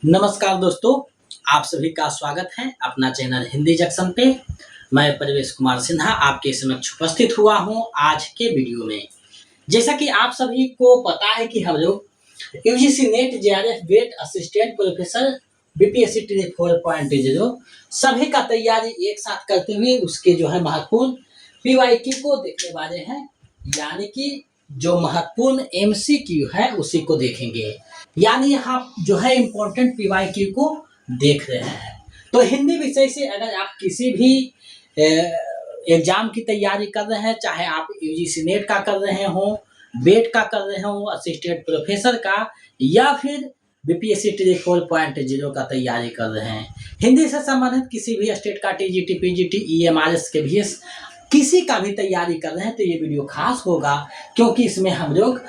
नमस्कार दोस्तों, आप सभी का स्वागत है अपना चैनल हिंदी जंक्शन पे। मैं प्रवेश कुमार सिन्हा आपके समक्ष उपस्थित हुआ हूं आज के वीडियो में। जैसा कि आप सभी को पता है कि हम लोग यूजीसी नेट जेआरएफ वेट असिस्टेंट प्रोफेसर बीपीएससी टी 4.0 सभी का तैयारी एक साथ करते हुए उसके जो है महत्वपूर्ण पीवाईक्यू को देखने वाले हैं, यानी कि जो महत्वपूर्ण एमसीक्यू है उसी को देखेंगे। यानी यहाँ जो है इम्पोर्टेंट पीवाईक्यू को देख रहे हैं। तो हिंदी विषय से अगर आप किसी भी एग्जाम की तैयारी कर रहे हैं, चाहे आप यूजीसी नेट का कर रहे हो, बेट का कर रहे हो, असिस्टेंट प्रोफेसर का, या फिर बीपीएससी टी 4.0 का तैयारी कर रहे हैं, हिंदी से संबंधित किसी भी स्टेट का टीजीटी पीजीटी ईएमआरएस के भी किसी का भी तैयारी कर रहे हैं तो ये वीडियो खास होगा, क्योंकि इसमें हम लोग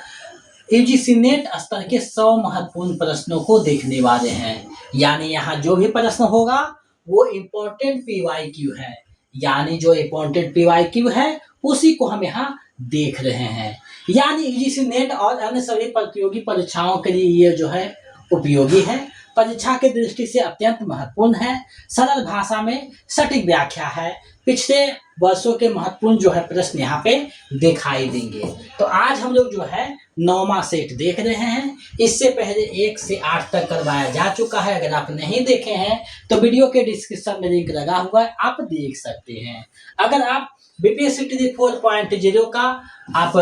यूजीसी नेट स्तर के 100 महत्वपूर्ण प्रश्नों को देखने वाले हैं। यानी यहाँ जो भी प्रश्न होगा वो इम्पोर्टेंट पीवाईक्यू है, यानी जो इम्पोर्टेंट पीवाईक्यू है उसी को हम यहाँ देख रहे हैं। यानी यूजीसी नेट और अन्य सभी प्रतियोगी परीक्षाओं के लिए ये जो है उपयोगी है, परीक्षा की दृष्टि से अत्यंत महत्वपूर्ण है, सरल भाषा में सटीक व्याख्या है, पिछले वर्षों के महत्वपूर्ण जो है प्रश्न यहाँ पे दिखाई देंगे। तो आज हम लोग जो है 9वां सेट देख रहे हैं। इससे पहले 1 से 8 तक करवाया जा चुका है। अगर आप नहीं देखे हैं तो वीडियो के डिस्क्रिप्शन में लिंक लगा हुआ है, आप देख सकते हैं। अगर आप बीपीएससी टी 4.0 का आप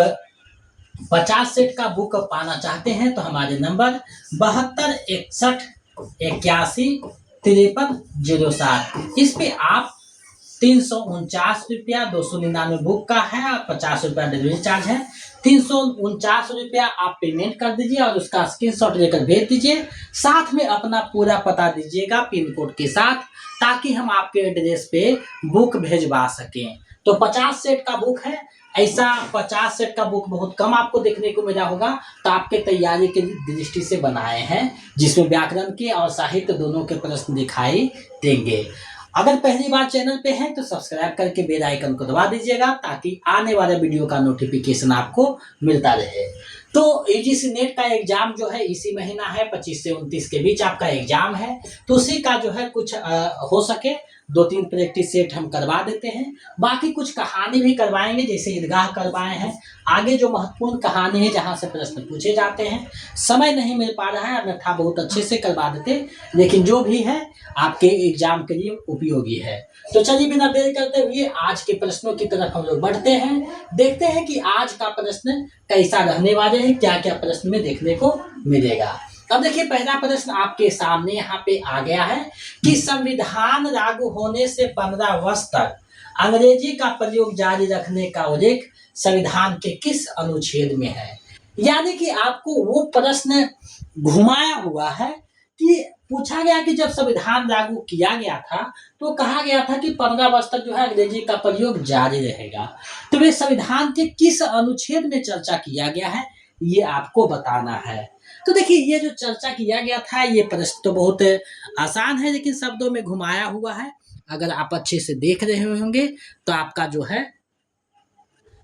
50 सेट का बुक पाना चाहते हैं तो हमारे नंबर 7261815307 इस पे आप 349 रुपया 299 बुक का है, 50 रुपया डिलीवरी चार्ज है। 349 रुपया आप पेमेंट कर दीजिए और उसका स्क्रीनशॉट लेकर भेज दीजिए। साथ में अपना पूरा पता दीजिएगा पिन कोड के साथ, ताकि हम आपके एड्रेस पे बुक भेजवा सकें। तो 50 सेट का बुक है। ऐसा 50 सेट का बुक बहुत कम आपको देखने को मिला होगा, तो आपके तैयारी के दृष्टि से बनाए हैं, जिसमें व्याकरण के और साहित्य दोनों के प्रश्न दिखाई देंगे। अगर पहली बार चैनल पे हैं तो सब्सक्राइब करके बेल आइकन को दबा दीजिएगा, ताकि आने वाले वीडियो का नोटिफिकेशन आपको मिलता रहे। तो यूजीसी नेट का एग्जाम जो है इसी महीना है, 25 से 29 के बीच आपका एग्जाम है। तो उसी का जो है कुछ हो सके 2-3 प्रैक्टिस सेट हम करवा देते हैं। बाकी कुछ कहानी भी करवाएंगे, जैसे ईदगाह करवाए हैं। आगे जो महत्वपूर्ण कहानी है जहाँ से प्रश्न पूछे जाते हैं, समय नहीं मिल पा रहा है, अन्यथा बहुत अच्छे से करवा देते, लेकिन जो भी है आपके एग्जाम के लिए उपयोगी है। तो चलिए बिना देर करते हुए आज के प्रश्नों की तरफ हम लोग बढ़ते हैं। देखते हैं कि आज का प्रश्न कैसा रहने वाले हैं, क्या क्या प्रश्न में देखने को मिलेगा। अब देखिए, पहला प्रश्न आपके सामने यहाँ पे आ गया है कि संविधान लागू होने से 15 वर्ष तक अंग्रेजी का प्रयोग जारी रखने का उल्लेख संविधान के किस अनुच्छेद में है। यानी कि आपको वो प्रश्न घुमाया हुआ है कि पूछा गया कि जब संविधान लागू किया गया था तो कहा गया था कि 15 वर्ष तक जो है अंग्रेजी का प्रयोग जारी रहेगा। तो वे संविधान के किस अनुच्छेद में चर्चा किया गया है, ये आपको बताना है। तो देखिए, ये जो चर्चा किया गया था, ये प्रश्न तो बहुत आसान है, लेकिन शब्दों में घुमाया हुआ है। अगर आप अच्छे से देख रहे होंगे तो आपका जो है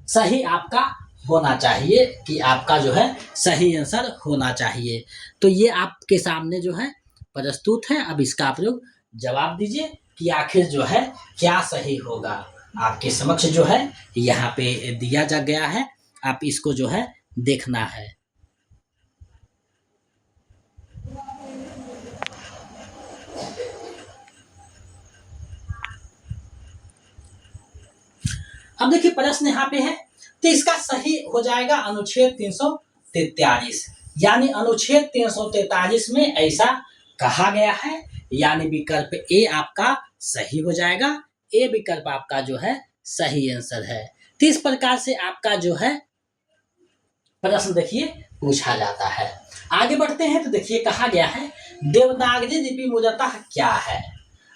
सही आपका होना चाहिए, कि आपका जो है सही आंसर होना चाहिए। तो ये आपके सामने जो है प्रस्तुत है। अब इसका आप लोग जवाब दीजिए कि आखिर जो है क्या सही होगा। आपके समक्ष जो है यहाँ पे दिया जा गया है, आप इसको जो है देखना है। अब देखिए, प्रश्न यहाँ पे है, तो इसका सही हो जाएगा अनुच्छेद 343। यानी अनुच्छेद 343 में ऐसा कहा गया है, यानी विकल्प ए आपका सही हो जाएगा। ए विकल्प आपका जो है सही आंसर है। तो इस प्रकार से आपका जो है प्रश्न देखिए पूछा जाता है। आगे बढ़ते हैं तो देखिए, कहा गया है देवनागरी लिपि मूलतः क्या है।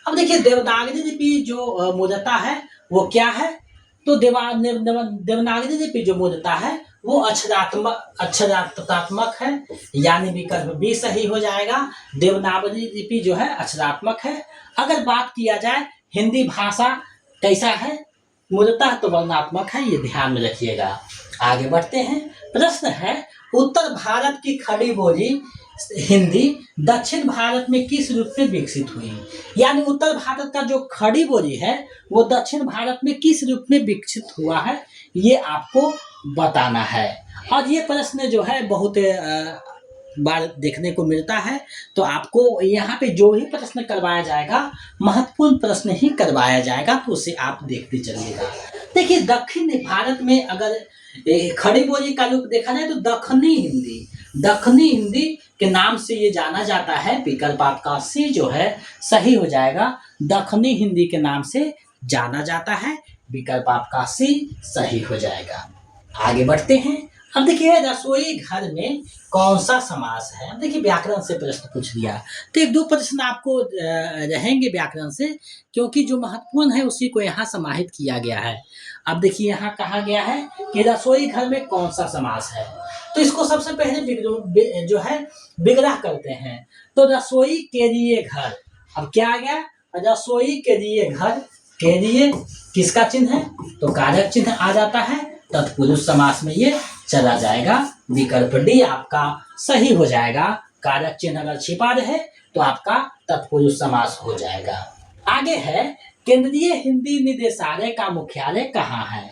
अब देखिए, देवनागरी लिपि जो मूलतः है वो क्या है। तो देवनागरी लिपि जो मूलतः है वो अक्षरात्मक है, यानी विकल्प बी सही हो जाएगा। देवनागरी लिपि जो है अक्षरात्मक है। अगर बात किया जाए हिंदी भाषा कैसा है मूलतः, तो वर्णात्मक है, ये ध्यान में रखिएगा। आगे बढ़ते हैं। प्रश्न है, उत्तर भारत की खड़ी बोली हिंदी दक्षिण भारत में किस रूप में विकसित हुई? यानी उत्तर भारत का जो खड़ी बोली है वो दक्षिण भारत में किस रूप में विकसित हुआ है, ये आपको बताना है। और ये प्रश्न जो है बहुत बार देखने को मिलता है, तो आपको यहाँ पे जो भी प्रश्न करवाया जाएगा महत्वपूर्ण प्रश्न ही करवाया जाएगा, तो उसे आप देखते चलिएगा। देखिए दक्षिण भारत में अगर खड़ी बोली का रूप देखा जाए तो दक्षिणी हिंदी के नाम से ये जाना जाता है। विकल्प आपका सी जो है सही हो जाएगा, दक्षिणी हिंदी के नाम से जाना जाता है। विकल्प आपका सी सही हो जाएगा। आगे बढ़ते हैं। अब देखिए रसोई घर में कौन सा समास है। अब देखिए व्याकरण से प्रश्न पूछ दिया, तो एक दो प्रश्न आपको रहेंगे व्याकरण से, क्योंकि जो महत्वपूर्ण है उसी को यहाँ समाहित किया गया है। अब देखिए यहाँ कहा गया है कि रसोई घर में कौन सा समास है, तो इसको सबसे पहले जो है विग्रह करते हैं। तो रसोई के लिए घर, अब क्या आ गया, रसोई के लिए घर, के लिए किसका चिन्ह है, तो कारक चिन्ह आ जाता है, तत्पुरुष समास में ये चला जाएगा। विकल्प डी आपका सही हो जाएगा। कारक चिन्ह अगर छिपा रहे तो आपका तत्पुरुष समास हो जाएगा। आगे है केंद्रीय हिंदी निदेशालय का मुख्यालय कहाँ है।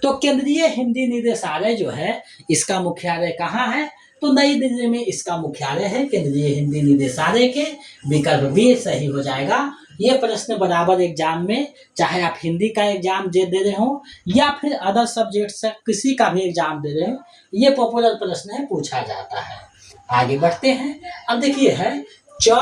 तो केंद्रीय हिंदी निदेशालय जो है इसका मुख्यालय कहाँ है, तो नई दिल्ली में इसका मुख्यालय है केंद्रीय हिंदी निदेशालय के। विकल्प बी सही हो जाएगा। ये प्रश्न बराबर एग्जाम में, चाहे आप हिंदी का एग्जाम दे रहे हो या फिर अदर सब्जेक्ट से किसी का भी एग्जाम दे रहे हो, ये पॉपुलर प्रश्न है, पूछा जाता है। आगे बढ़ते हैं। अब देखिए है च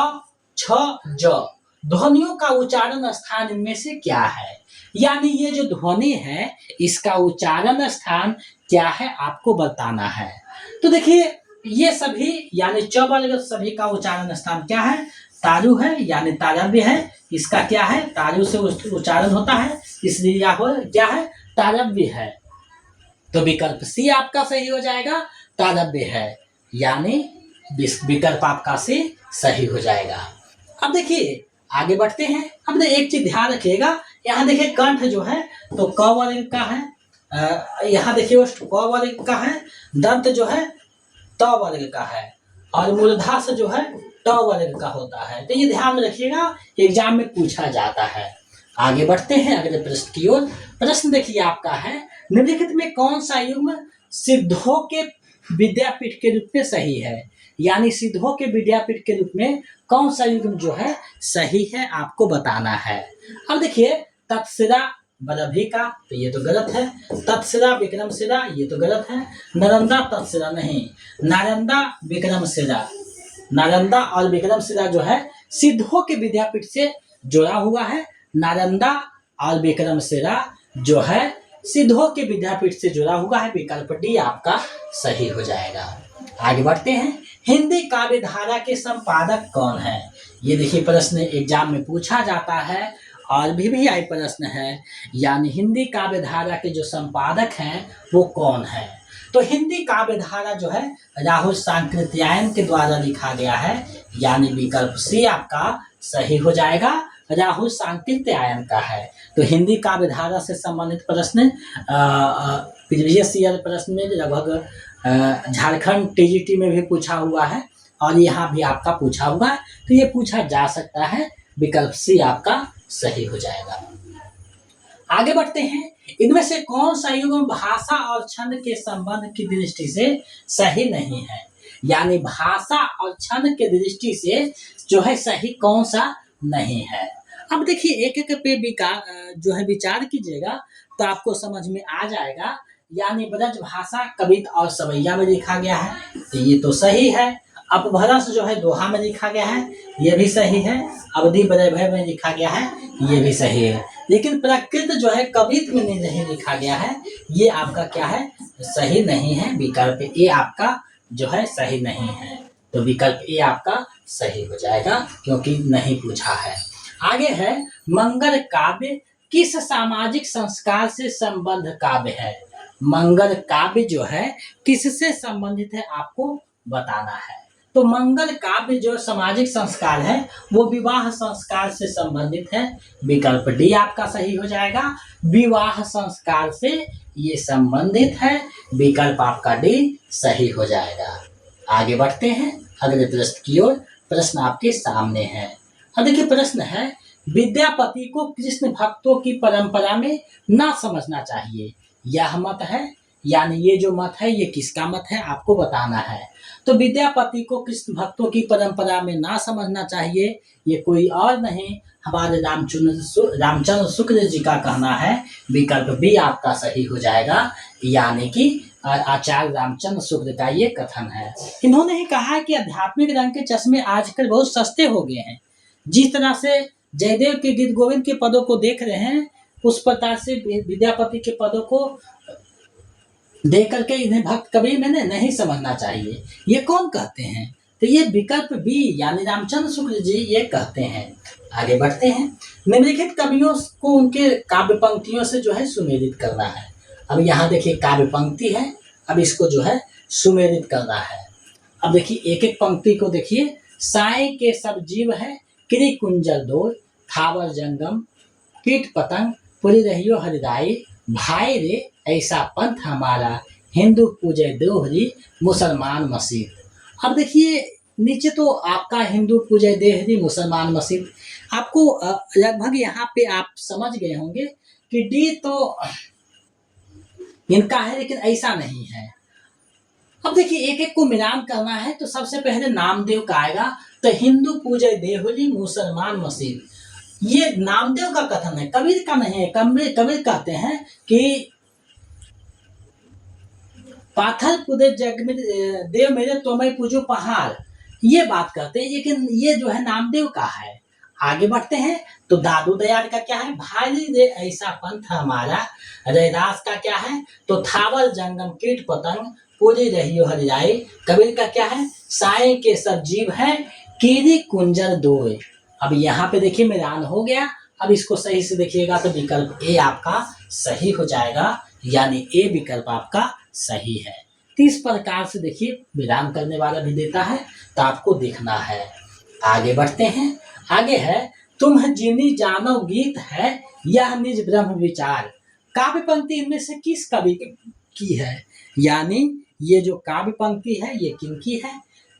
छ ज ध्वनियों का उच्चारण स्थान इनमें से क्या है। यानी ये जो ध्वनि है इसका उच्चारण स्थान क्या है आपको बताना है। तो देखिए ये सभी यानी च वर्ग सभी का उच्चारण स्थान क्या है, तारु है, यानी तारव्य है। इसका क्या है, तारु से उच्चारण होता है, इसलिए यह क्या है, तारव्य है। तो विकल्प सी आपका सही हो जाएगा, तारव्य है, यानी विकल्प आपका सी सही हो जाएगा। अब देखिए आगे बढ़ते हैं। अब एक चीज ध्यान रखिएगा, यहाँ देखिए कंठ जो है तो क वर्ग का है, यहाँ देखिए क वर्ग का है, दंत जो है त वर्ग का है, और मूर्धास जो है ट वर्ग का होता है। तो ये ध्यान में रखिएगा, एग्जाम में पूछा जाता है। आगे बढ़ते हैं अगले प्रश्न की ओर। प्रश्न देखिए आपका है, निम्नलिखित में कौन सा युग्म सिद्धों के विद्यापीठ के रूप में सही है। यानी सिद्धों के विद्यापीठ के रूप में कौन सा युग्म जो है सही है आपको बताना है। अब देखिए तत्शिरा बरभिका, तो ये तो गलत है। तत्शिरा विक्रमशिरा, ये तो गलत है। नालंदा तत्शिरा नहीं, नालंदा विक्रमशिरा, नालंदा और विक्रमशिरा जो है सिद्धों के विद्यापीठ से जुड़ा हुआ है। नालंदा और विक्रमशिरा जो है सिद्धों के विद्यापीठ से जुड़ा हुआ है। विकल्प डी आपका सही हो जाएगा। आगे बढ़ते हैं। हिंदी काव्य धारा के संपादक कौन है। ये देखिए प्रश्न एग्जाम में पूछा जाता है और भी आई प्रश्न है, यानी हिंदी काव्य धारा के जो संपादक हैं वो कौन है। तो हिंदी काव्य धारा जो है राहुल सांकृत्यायन के द्वारा लिखा गया है, यानी विकल्प सी आपका सही हो जाएगा, राहुल सांकृत्यायन का है। तो हिंदी काव्य धारा से संबंधित प्रश्न प्रीवियस ईयर प्रश्न में लगभग झारखंड टीजीटी में भी पूछा हुआ है और यहाँ भी आपका पूछा हुआ है, तो ये पूछा जा सकता है। विकल्प सी आपका सही हो जाएगा। आगे बढ़ते हैं। इनमें से कौन सा युग्म भाषा और छंद के संबंध की दृष्टि से सही नहीं है। यानी भाषा और छंद के दृष्टि से जो है सही कौन सा नहीं है। अब देखिए एक एक पे जो है विचार कीजिएगा तो आपको समझ में आ जाएगा। यानी ब्रज भाषा कवित और सवैया में लिखा गया है, तो ये तो सही है। अपभ्रंश जो है दोहा में लिखा गया है, ये भी सही है। अवधि वैभव में लिखा गया है, ये भी सही है। लेकिन प्राकृत जो है कवित में नहीं लिखा गया है, ये आपका क्या है, सही नहीं है। विकल्प ए आपका जो है सही नहीं है, तो विकल्प ए आपका सही हो जाएगा क्योंकि नहीं पूछा है। आगे है मंगल काव्य किस सामाजिक संस्कार से संबद्ध काव्य है। मंगल काव्य जो है किससे संबंधित है आपको बताना है। तो मंगल काव्य जो सामाजिक संस्कार है वो विवाह संस्कार से संबंधित है। विकल्प डी आपका सही हो जाएगा, विवाह संस्कार से ये संबंधित है। विकल्प आपका डी सही हो जाएगा। आगे बढ़ते हैं अगले प्रश्न की ओर। प्रश्न आपके सामने है। अब देखिए प्रश्न है, विद्यापति को कृष्ण भक्तों की परंपरा में ना समझना चाहिए, यह मत है। यानी ये जो मत है ये किसका मत है आपको बताना है। तो विद्यापति को कृष्ण भक्तों की परंपरा में ना समझना चाहिए, ये कोई और नहीं हमारे रामचंद्र शुक्ल जी का कहना है। विकल्प बी आपका सही हो जाएगा, यानी कि आचार्य रामचंद्र शुक्ल का ये कथन है। इन्होंने ही कहा है कि आध्यात्मिक रंग के चश्मे आजकल बहुत सस्ते हो गए हैं। जिस तरह से जयदेव के गीत गोविंद के पदों को देख रहे हैं, उस प्रकार से विद्यापति के पदों को देख करके इन्हें भक्त कभी मैंने नहीं समझना चाहिए। ये कौन कहते हैं? तो ये विकल्प बी यानी रामचंद्र शुक्ल जी ये कहते हैं। आगे बढ़ते हैं। निम्नलिखित कवियों को उनके काव्य पंक्तियों से जो है सुमेलित करना है। अब यहाँ देखिए काव्य पंक्ति है, अब इसको जो है सुमेलित करना है। अब देखिए एक एक पंक्ति को देखिए। साई के सब जीव है, किरी कुंजर दो, थावर जंगम, कीट पतंग, पुरी रहियो हरिदाई, भाई रे ऐसा पंथ हमारा, हिंदू पूजे दोहरी, मुसलमान मसीह। अब देखिए नीचे तो आपका हिंदू पूजे देहरी मुसलमान मसीह, आपको लगभग यहाँ पे आप समझ गए होंगे कि डी तो इनका है, लेकिन ऐसा नहीं है। अब देखिए एक एक को मिलान करना है, तो सबसे पहले नामदेव का आएगा। तो हिंदू पूजे देहरी मुसलमान मसीह, ये नामदेव का कथन है, कबीर का नहीं है। कबीर कहते हैं कि पाथर पूजे जग में देव मेरे तो मैं पूजो पहाड़, ये बात करते हैं, लेकिन ये जो है नामदेव का है। आगे बढ़ते हैं। तो दादू दयाल का क्या है? भाई रे ऐसा पंथ हमारा। रैदास का क्या है? तो थावर जंगम कीट पतंग, पूरी रहियो हरियाई। कबीर का क्या है? साई के सब जीव है, कीरी कुंजर दोए। अब यहाँ पे देखिए मिलान हो गया। अब इसको सही से देखिएगा तो विकल्प ए आपका सही हो जाएगा, यानी ए विकल्प आपका सही है। तो इस प्रकार से देखिए मिलान करने वाला भी देता है, तो आपको देखना है। आगे बढ़ते हैं। आगे है, तुम जिनी जानो गीत है, यह निज ब्रह्म विचार। काव्य पंक्ति इनमें से किस कवि की है? यानी ये जो काव्य पंक्ति है ये किनकी है?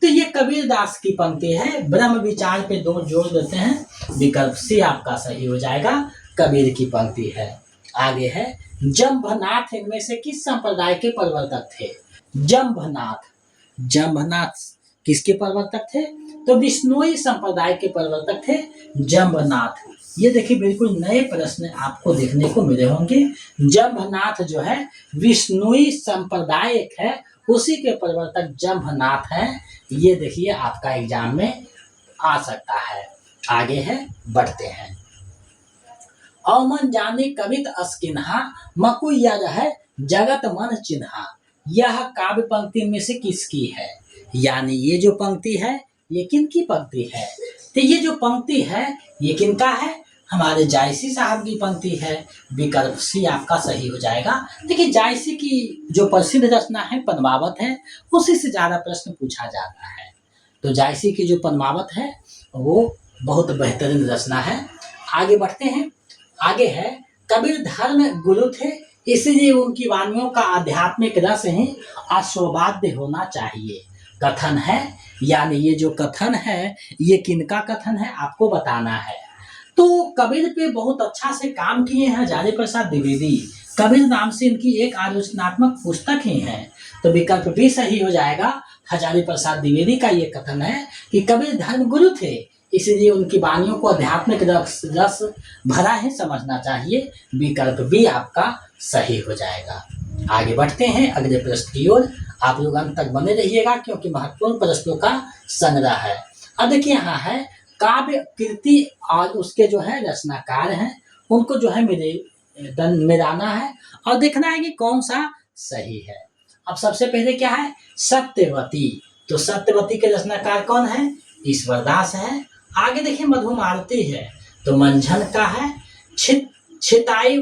तो ये कबीर दास की पंक्ति है। ब्रह्म विचार पे दो जोड़ देते हैं, विकल्प सी आपका सही हो जाएगा, कबीर की पंक्ति है। आगे है, जम्भनाथ इनमें से किस संप्रदाय के प्रवर्तक थे? जम्भनाथ किसके प्रवर्तक थे? तो विष्णुई संप्रदाय के प्रवर्तक थे जम्भनाथ। ये देखिए बिल्कुल नए प्रश्न आपको देखने को मिले होंगे। जम्भनाथ जो है विष्णुई संप्रदाय एक है, उसी के प्रवर्तक जम्भनाथ है। ये देखिए आपका एग्जाम में आ सकता है। आगे है, बढ़ते हैं। औमन जाने कवित अस्किन्हा, मकुया है जगत मन चिन्हा। यह काव्य पंक्ति में से किसकी है? यानी ये जो पंक्ति है ये किनकी पंक्ति है? तो ये जो पंक्ति है ये किनका है? हमारे जायसी साहब की पंक्ति है। विकल्प सी आपका सही हो जाएगा। देखिए जायसी की जो प्रसिद्ध रचना है पद्मावत है, उसी से ज्यादा प्रश्न पूछा जाता है। तो जायसी की जो पद्मावत है वो बहुत बेहतरीन रचना है। आगे बढ़ते हैं। आगे है, कबीर धर्म गुरु थे, इसलिए उनकी वाणियों का आध्यात्मिक रस ही आस्वाद्य होना चाहिए। कथन है, यानी ये जो कथन है ये किनका कथन है आपको बताना है। तो कबीर पे बहुत अच्छा से काम किए हैं हजारी प्रसाद द्विवेदी। कबीर नाम से इनकी एक आलोचनात्मक पुस्तक ही है। तो विकल्प भी सही हो जाएगा। हजारी प्रसाद द्विवेदी का ये कथन है कि कबीर धर्म गुरु थे, इसलिए उनकी वाणियों को आध्यात्मिक रस भरा है समझना चाहिए। विकल्प भी आपका सही हो जाएगा। आगे बढ़ते हैं अगले प्रश्न की ओर। आप लोग अंत तक बने रहिएगा क्योंकि महत्वपूर्ण प्रश्नों का संग्रह है। अब देखिए यहाँ है, काव्य कृति और उसके जो है रचनाकार हैं उनको जो है मिलाना है और देखना है कि कौन सा सही है। अब सबसे पहले क्या है? सत्यवती। तो सत्यवती के रचनाकार कौन है? ईश्वरदास है। आगे देखिए मधुमालती है, तो मंझन का है। छिताई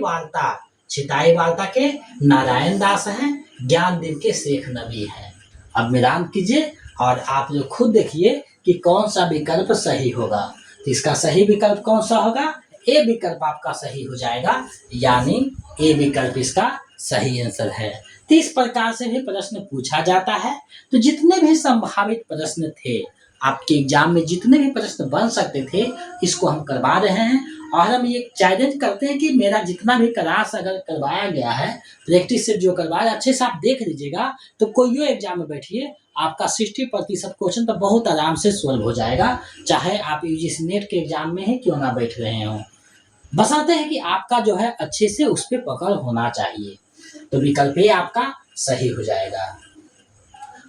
वार्ता के नारायण दास हैं। ज्ञानदेव के शेख नबी हैं। अब मिलान कीजिए और आप लोग खुद देखिए कि कौन सा विकल्प सही होगा। तो इसका सही विकल्प कौन सा होगा? ए विकल्प आपका सही हो जाएगा, यानी ए विकल्प इसका सही आंसर है। तो इस प्रकार से भी प्रश्न पूछा जाता है। तो जितने भी संभावित प्रश्न थे आपके एग्जाम में, जितने भी प्रश्न बन सकते थे, इसको हम करवा रहे हैं। और हम ये चैलेंज करते हैं कि मेरा जितना भी क्लास अगर करवाया गया है, प्रैक्टिस से जो करवाया, अच्छे से आप देख लीजिएगा, तो कोई एग्जाम में बैठिए, आपका 60% क्वेश्चन तो बहुत आराम से सोल्व हो जाएगा, चाहे आप यूजीसी नेट के एग्जाम में ही क्यों ना बैठ रहे हों। बशर्ते है कि आपका जो है अच्छे से उस पर पकड़ होना चाहिए। तो विकल्प ए आपका सही हो जाएगा।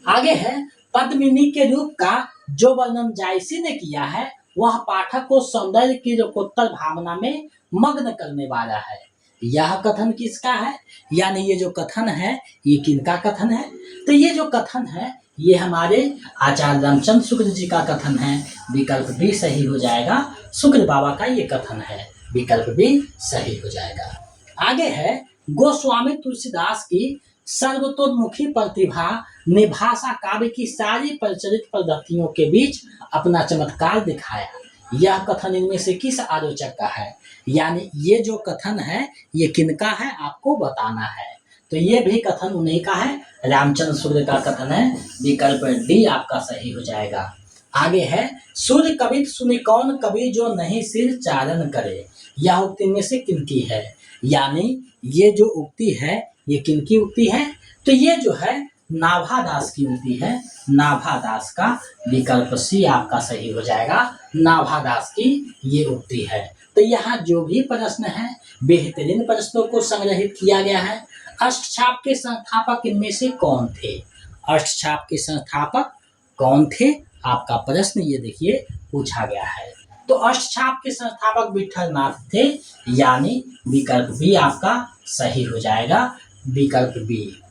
आगे है, पद्मिनी के रूप का जो वर्णन जायसी ने किया है, वह पाठक को सौंदर्य की लोकोत्तर भावना में मग्न करने वाला है। यह कथन किसका है? यानी ये जो कथन है, ये किनका कथन है? तो ये जो कथन है, ये हमारे आचार्य रामचंद्र शुक्ल जी का कथन है। विकल्प बी सही हो जाएगा। शुक्ल बाबा का ये कथन है। विकल्प बी सही हो जाएगा। आगे है, गोस्वामी तुलसीदास की सर्वतोन्मुखी प्रतिभा ने भाषा काव्य की सारी प्रचलित पद्धतियों के बीच अपना चमत्कार दिखाया। यह कथन इनमें से किस आलोचक का है? यानी ये जो कथन है, ये किनका है, आपको बताना है। तो ये भी कथन उन्हीं का है, रामचंद्र शुक्ल का कथन है। विकल्प डी आपका सही हो जाएगा। आगे है, सूर्य कवित सुनि कौन कवि जो नहीं सिर चारण करे। यह उक्ति में से किनकी है? यानी ये जो उक्ति है, ये किनकी उक्ति है? तो ये जो है नाभादास की उक्ति है। नाभादास का विकल्प सी आपका सही हो जाएगा। नाभादास की ये उक्ति है। तो यहाँ जो भी प्रश्न है, बेहतरीन प्रश्नों को संग्रहित किया गया है। अष्टछाप के संस्थापक इनमें से कौन थे? अष्टछाप के संस्थापक कौन थे? आपका प्रश्न ये देखिए पूछा गया है। तो अष्टछाप के संस्थापक विठल नाथ थे। यानी विकल्प बी आपका सही हो जाएगा। विकल्प बी।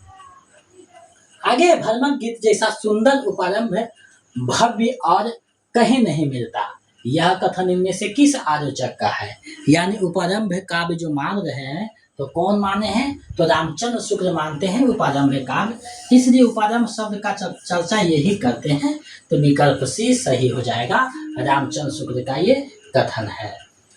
आगे, भ्रमर गीत जैसा सुंदर उपारंभ भव्य और कहीं नहीं मिलता। यह कथन इनमें से किस आलोचक का है? यानी उपारंभ काव्य जो मान रहे हैं, तो कौन माने हैं? तो रामचंद्र शुक्ल मानते हैं उपारंभ काव्य, इसलिए उपारंभ शब्द का चर्चा यही करते हैं। तो विकल्प सी सही हो जाएगा। रामचंद्र शुक्ल का ये कथन है।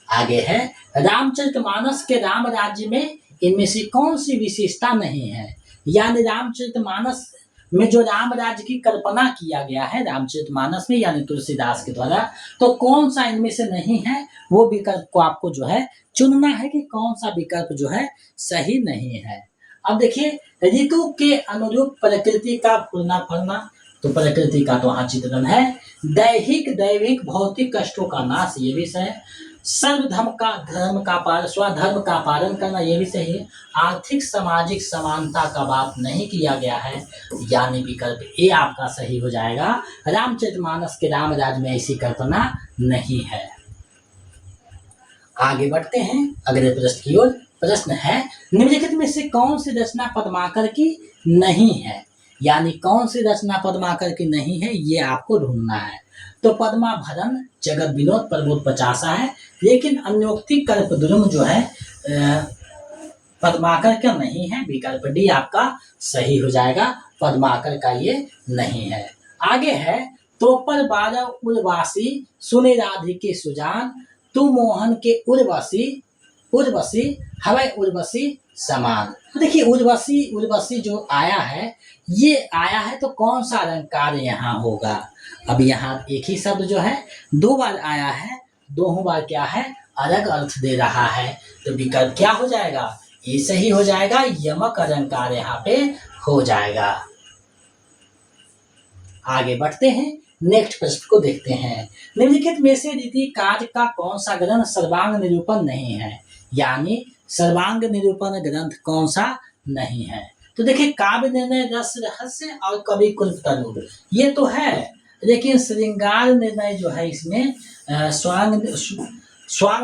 आगे है, रामचरितमानस के राम राज्य में इनमें से कौन सी विशेषता नहीं है? यानी रामचरितमानस में जो राम राज्य की कल्पना किया गया है, रामचरितमानस में यानी तुलसीदास के द्वारा, तो कौन सा इनमें से नहीं है? वो विकल्प को आपको जो है चुनना है कि कौन सा विकल्प जो है सही नहीं है। अब देखिए, ऋतु के अनुरूप प्रकृति का फूलना फलना, तो प्रकृति का तो वहाँ चित्रण है। दैहिक दैविक भौतिक कष्टों का नाश, ये भी सही है। स्वधर्म का पालन करना, ये भी सही है। आर्थिक सामाजिक समानता का बात नहीं किया गया है, यानी विकल्प ए आपका सही हो जाएगा। रामचरितमानस के राम राज्य में ऐसी कल्पना नहीं है। आगे बढ़ते हैं अगले प्रश्न की ओर। प्रश्न है, निम्नलिखित में से कौन सी रचना पद्माकर की नहीं है? यानी कौन सी रचना पद्माकर की नहीं है, ये आपको ढूंढना है। तो पद्माभरण, जगत विनोद, प्रबोध पचासा है, लेकिन अन्योक्ति कल्पद्रुम जो है पद्माकर का नहीं है। विकल्प डी आपका सही हो जाएगा। पद्माकर का ये नहीं है। आगे है, तो पर 12 उर्वासी सुने राधिके सुजान, तू मोहन के उर्वशी हवै उर्वशी समान। तो देखिए, उर्वशी जो आया है, ये आया है, तो कौन सा अलंकार यहाँ होगा? अब यहाँ एक ही शब्द जो है 2 बार आया है, दोनों बार क्या है, अलग अर्थ दे रहा है। तो विकल्प क्या हो जाएगा? ये सही हो जाएगा। यमक अलंकार यहाँ पे हो जाएगा। आगे बढ़ते हैं, नेक्स्ट प्रश्न को देखते हैं। निम्नलिखित में से रीति कार्य का कौन सा ग्रंथ सर्वांग निरूपण नहीं है? यानी सर्वांग निरूपण ग्रंथ कौन सा नहीं है? तो देखिए, काव्य निर्णय, रस रहस्य और कवि कुलतनु, ये तो है, लेकिन श्रृंगार निर्णय जो है इसमें स्वांग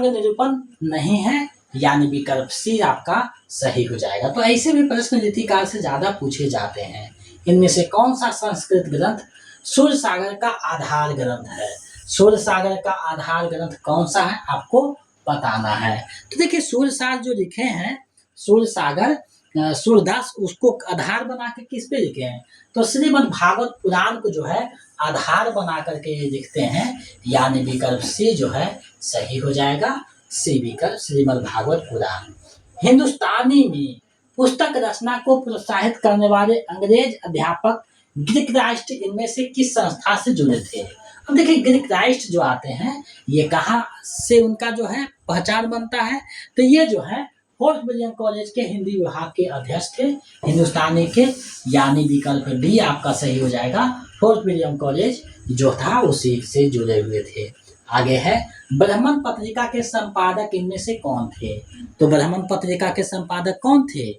निरूपण नहीं है, यानी विकल्प सी आपका सही हो जाएगा। तो ऐसे भी प्रश्न रीतिकाल से ज्यादा पूछे जाते हैं। इनमें से कौन सा संस्कृत ग्रंथ सूरसागर का आधार ग्रंथ है? सूरसागर का आधार ग्रंथ कौन सा है, आपको बताना है। तो देखिए, सूरसागर जो लिखे हैं, सूरसागर सूरदास, उसको आधार बना के किस पे लिखे हैं? तो श्रीमद् भागवत पुराण को जो है आधार बना करके ये लिखते हैं, यानी विकल्प सी जो है सही हो जाएगा। सी विकल्प, श्रीमद् भागवत पुराण। हिंदुस्तानी में पुस्तक रचना को प्रोत्साहित करने वाले अंग्रेज अध्यापक ग्रीक राइट इनमें से किस संस्था से जुड़े थे? अब देखिए ग्रीक राइट जो आते हैं ये कहाँ से उनका जो है पहचान बनता है, तो ये जो है फोर्ट विलियम कॉलेज के हिंदी विभाग के अध्यक्ष थे हिंदुस्तानी के, यानी विकल्प डी आपका सही हो जाएगा। फोर्ट विलियम कॉलेज जो था उसी से जुड़े हुए थे। आगे है ब्राह्मण पत्रिका के संपादक इनमें से कौन थे? तो ब्राह्मण पत्रिका के संपादक कौन थे?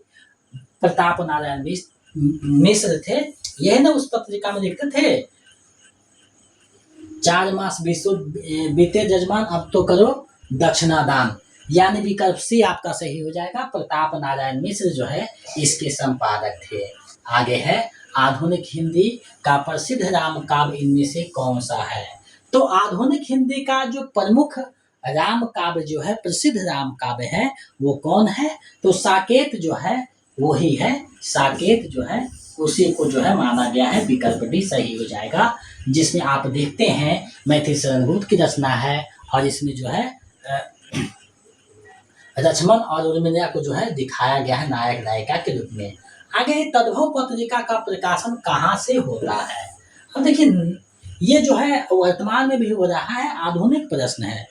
प्रताप नारायण मिश्र थे। यह ना उस पत्रिका में लिखते थे 4 मास बीते जजमान अब तो करो दक्षिणादान, यानी विकल्प सी आपका सही हो जाएगा। प्रताप नारायण मिश्र जो है इसके संपादक थे। आगे है आधुनिक हिंदी का प्रसिद्ध राम काव्य इनमें से कौन सा है? तो आधुनिक हिंदी का जो प्रमुख राम काव्य जो है, प्रसिद्ध राम काव्य है, वो कौन है? तो साकेत जो है वही है। साकेत जो है उसी को जो है माना गया है। विकल्प डी सही हो जाएगा। जिसमें आप देखते हैं मैथिली शरण गुप्त की रचना है और इसमें जो है लक्ष्मण और उर्मिला को जो है दिखाया गया है नायक नायिका के रूप में। आगे तद्भव पत्रिका का प्रकाशन कहाँ से होता है? अब देखिए ये जो है वर्तमान में भी हो रहा है, आधुनिक प्रश्न है।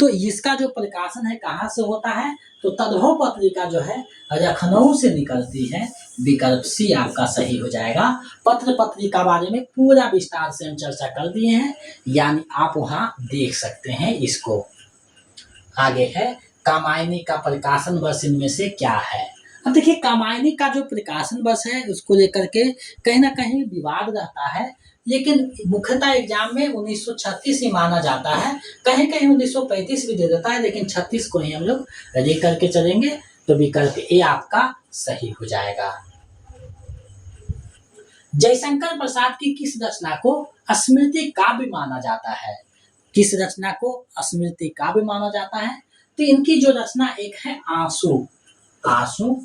तो इसका जो प्रकाशन है कहाँ से होता है? तो तद्भव पत्रिका जो है लखनऊ से निकलती है। विकल्प सी आपका सही हो जाएगा। पत्र पत्रिका बारे में पूरा विस्तार से हम चर्चा कर दिए हैं, यानी आप वहाँ देख सकते हैं इसको। आगे है कामायनी का प्रकाशन वर्ष इनमें से क्या है? अब देखिए कामायनी का जो प्रकाशन वर्ष है उसको लेकर के कहीं ना कहीं विवाद रहता है, लेकिन मुख्यतः एग्जाम में 1936 ही माना जाता है। कहीं कहीं 1935 भी दे देता है, लेकिन 36 को ही हम लोग लेकर के चलेंगे। तो विकल्प ए आपका सही हो जाएगा। जयशंकर प्रसाद की किस रचना को स्मृति काव्य माना जाता है? किस रचना को स्मृति काव्य माना जाता है? तो इनकी जो रचना एक है आंसू, आंसू,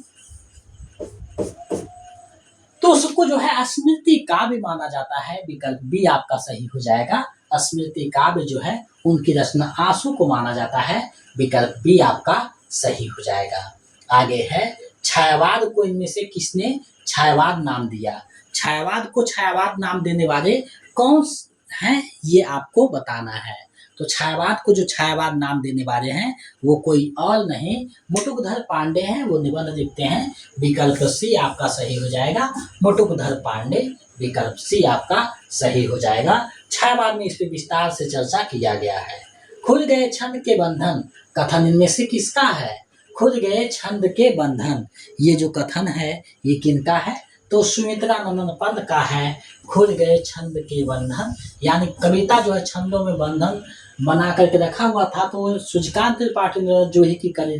तो उसको जो है स्मृति काव्य माना जाता है। विकल्प बी आपका सही हो जाएगा। स्मृति काव्य जो है उनकी रचना आंसू को माना जाता है। विकल्प बी आपका सही हो जाएगा। आगे है छायावाद को इनमें से किसने छायावाद नाम दिया? छायावाद को छायावाद नाम देने वाले कौन हैं ये आपको बताना है। तो छायावाद को जो छायावाद नाम देने वाले हैं वो कोई और नहीं मुटुकधर पांडे हैं, वो निबंध लिखते हैं। विकल्प सी आपका सही हो जाएगा। मुटुकधर पांडे, विकल्प सी आपका सही हो जाएगा। छायावाद में इस पर विस्तार से चर्चा किया गया है। खुल गए छंद के बंधन कथन इनमें से किसका है? खुल गए छंद के बंधन, ये जो कथन है ये किनका है? तो सुमित्रा नंदन पंत का है। खुल गए छंद के बंधन, यानी कविता जो है छंदों में बंधन बना करके रखा हुआ था, तो सूर्यकांत त्रिपाठी जो ही की कली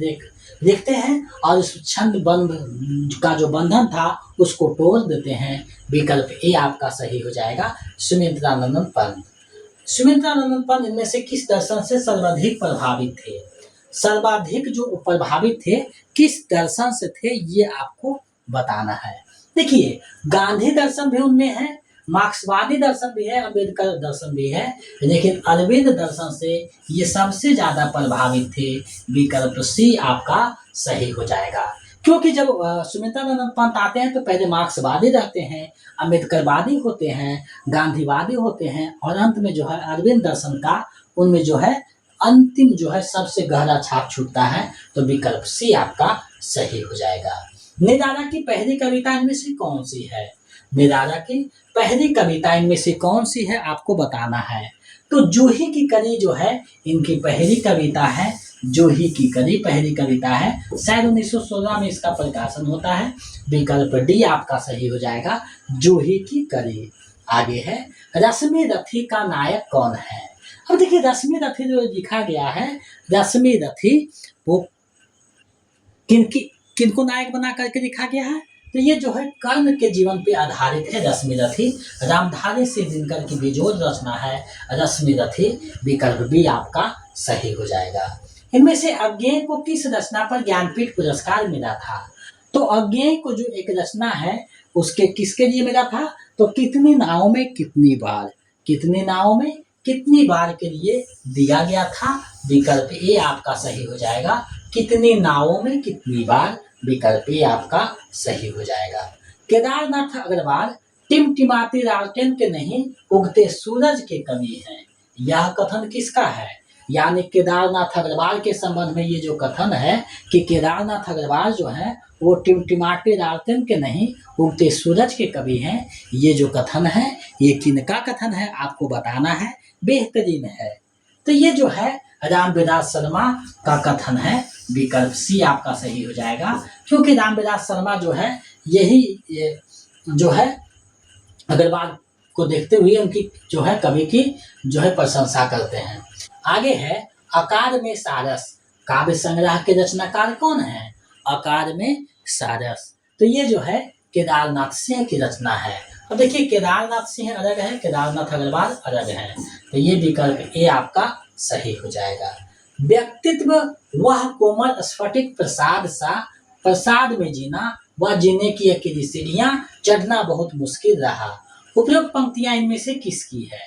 देखते हैं और उस छंद बंध का जो बंधन था उसको तोड़ देते हैं। विकल्प ए आपका सही हो जाएगा। सुमित्रा नंदन पंत। सुमित्रा नंदन पंत इनमें से किस दर्शन से सर्वाधिक प्रभावित थे? सर्वाधिक जो प्रभावित थे किस दर्शन से थे ये आपको बताना है। देखिए गांधी दर्शन भी उनमें है, मार्क्सवादी दर्शन भी है, अम्बेडकर दर्शन भी है, लेकिन अरविंद दर्शन से ये सबसे ज्यादा प्रभावित थे। विकल्प सी आपका सही हो जाएगा। क्योंकि जब सुमित्रा नंदन पंत आते हैं तो पहले मार्क्सवादी रहते हैं, अम्बेडकरवादी होते हैं, गांधीवादी होते हैं और अंत में जो है अरविंद दर्शन का उनमें जो है अंतिम जो है सबसे गहरा छाप छूटता है। तो विकल्प सी आपका सही हो जाएगा। निराला की पहली कविता इनमें से कौन सी है? निराला की पहली कविता इनमें से कौन सी है आपको बताना है। तो जूही की कली जो है इनकी पहली कविता है। जूही की कली पहली कविता है, शायद 1916 में इसका प्रकाशन होता है। विकल्प डी आपका सही हो जाएगा। जूही की कली। आगे है रश्मि रथी का नायक कौन है? अब देखिए रश्मि रथी जो लिखा गया है, रश्मि रथी वो किनको नायक बना करके लिखा गया है? तो ये जो है कर्ण के जीवन पे आधारित है रश्मि रथी। रामधारी सिंह दिनकर की बेजोड़ रचना है रश्मि रथी। विकल्प बी आपका सही हो जाएगा। इनमें से अज्ञेय को किस रचना पर ज्ञानपीठ पुरस्कार मिला था? तो अज्ञेय को जो एक रचना है उसके किसके लिए मिला था? तो कितनी नावों में कितनी बार, कितनी नावों में कितनी बार के लिए दिया गया था। विकल्प ए आपका सही हो जाएगा। कितनी नावों में कितनी बार विकल्प ए आपका सही हो जाएगा। केदारनाथ अग्रवाल टिमटिमाती लालटेन के नहीं उगते सूरज के कवि हैं। यह कथन किसका है? यानी केदारनाथ अग्रवाल के संबंध में ये जो कथन है कि केदारनाथ अग्रवाल जो है वो टिमटिमाती लालटेन के नहीं उगते सूरज के कवि हैं, ये जो कथन है ये किनका कथन है आपको बताना है, बेहतरीन है। तो ये जो है रामविलास शर्मा का कथन है, विकल्प सी आपका सही हो जाएगा, क्योंकि रामविलास शर्मा जो है ये जो है अग्रवाल को देखते हुए उनकी जो है कवि की जो है प्रशंसा करते हैं। आगे है आकार में सारस काव्य संग्रह के रचनाकार कौन है? आकार में सारस, तो ये जो है केदारनाथ सिंह की रचना है। अब देखिए केदारनाथ सिंह अलग है, केदारनाथ अग्रवाल अलग है, तो ये विकल्प ए आपका सही हो जाएगा। व्यक्तित्व वह कोमल स्फटिक प्रसाद सा, प्रसाद में जीना वह जीने की अकेली सीढ़ियां, चढ़ना बहुत मुश्किल रहा। उपयुक्त पंक्तियां इनमें से किसकी है?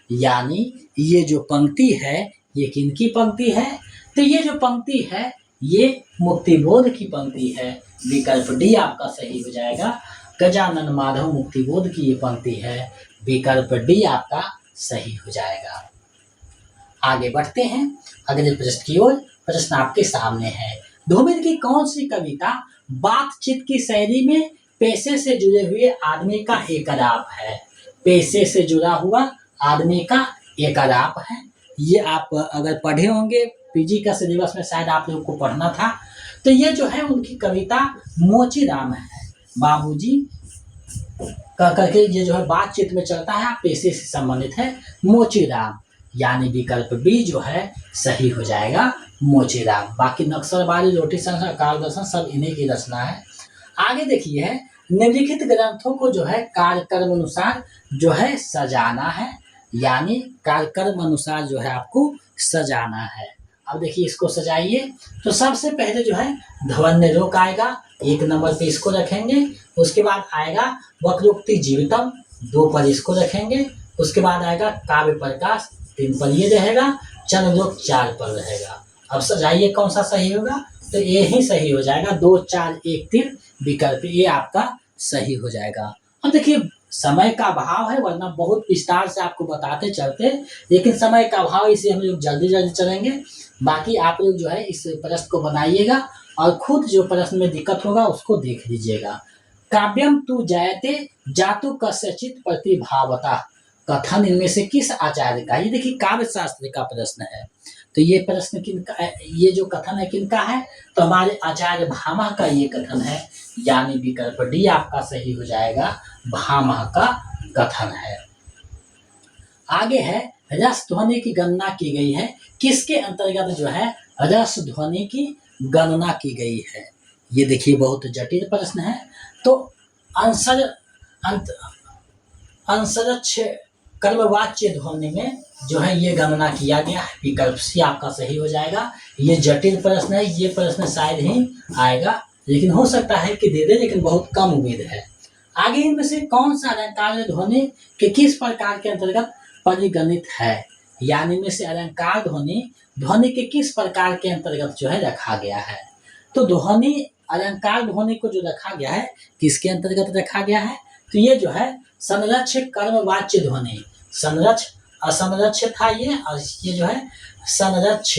यानी ये जो पंक्ति है ये किनकी पंक्ति है? तो ये जो पंक्ति है ये मुक्तिबोध की पंक्ति है, विकल्प डी आपका सही हो जाएगा। गजानन माधव मुक्तिबोध की ये पंक्ति है, विकल्प डी आपका सही हो जाएगा। आगे बढ़ते हैं अगले प्रश्न की ओर। प्रश्न आपके सामने है, धूमिल की कौन सी कविता बातचीत की शैली में पेशे से जुड़े हुए आदमी का एक आलाप है? पेशे से जुड़ा हुआ आदमी का एक आलाप है। ये आप अगर पढ़े होंगे पीजी का सिलेबस में शायद आप लोगों को पढ़ना था। तो ये जो है उनकी कविता मोचीराम है, बाबूजी कह करके ये जो है बातचीत में चलता है, पेशे से संबंधित है, मोचीराम, यानी विकल्प बी जो है सही हो जाएगा, मोचीराम। बाकी नक्सलबाड़ी, रोटी संघर्ष, काल दर्शन सब इन्हीं की रचना है। आगे देखिए निम्नलिखित ग्रंथों को जो है कार्यक्रम अनुसार जो है सजाना है, यानी कार्यक्रम अनुसार जो है आपको सजाना है। अब देखिए इसको सजाइए। तो सबसे पहले जो है ध्वन्यालोक आएगा, 1 नंबर पे इसको रखेंगे। उसके बाद आएगा वक्रोक्ति जीवितम, 2 पर इसको रखेंगे। उसके बाद आएगा काव्य प्रकाश, 3 पर ये रहेगा। चंद्रलोक 4 पर रहेगा। अब सजाइए कौन सा सही होगा? तो ये ही सही हो जाएगा, 2 4 1 3, विकल्प ये आपका सही हो जाएगा। अब देखिए समय का अभाव है, वरना बहुत विस्तार से आपको बताते चलते, लेकिन समय का अभाव इसे हम लोग जल्दी जल्दी चलेंगे। बाकी आप लोग जो है इस प्रश्न को बनाइएगा और खुद जो प्रश्न में दिक्कत होगा उसको देख लीजिएगा। काव्यम तु जयते जातु कस्यचित प्रतिभावता, कथन इनमें से किस आचार्य का? ये देखिए काव्य शास्त्र का प्रश्न है। तो ये प्रश्न किनका, ये जो कथन है किनका है? तो हमारे आचार्य भामह का ये कथन है, यानी विकल्प डी आपका सही हो जाएगा, भामह का कथन है। आगे है रस ध्वनि की गणना की गई है, किसके अंतर्गत जो है रस ध्वनि की गणना की गई है? ये देखिए बहुत जटिल प्रश्न है। तो अंसरक्ष कर्मवाच्य ध्वनि में जो है ये गणना किया गया है, विकल्प सी आपका सही हो जाएगा। ये जटिल प्रश्न है, ये प्रश्न शायद ही आएगा, लेकिन हो सकता है कि दे दे, लेकिन बहुत कम उम्मीद है। आगे इनमें से कौन सा अलंकार ध्वनि के किस प्रकार के अंतर्गत परिगणित है? यानी इनमें से अलंकार ध्वनि के किस प्रकार के अंतर्गत जो है रखा गया है? तो ध्वनि अलंकार ध्वनि को जो रखा गया है किसके अंतर्गत रखा गया है? तो ये जो है संरक्ष कर्मवाच्य ध्वनि, संरक्ष असंरक्ष था ये, और ये जो है संरक्ष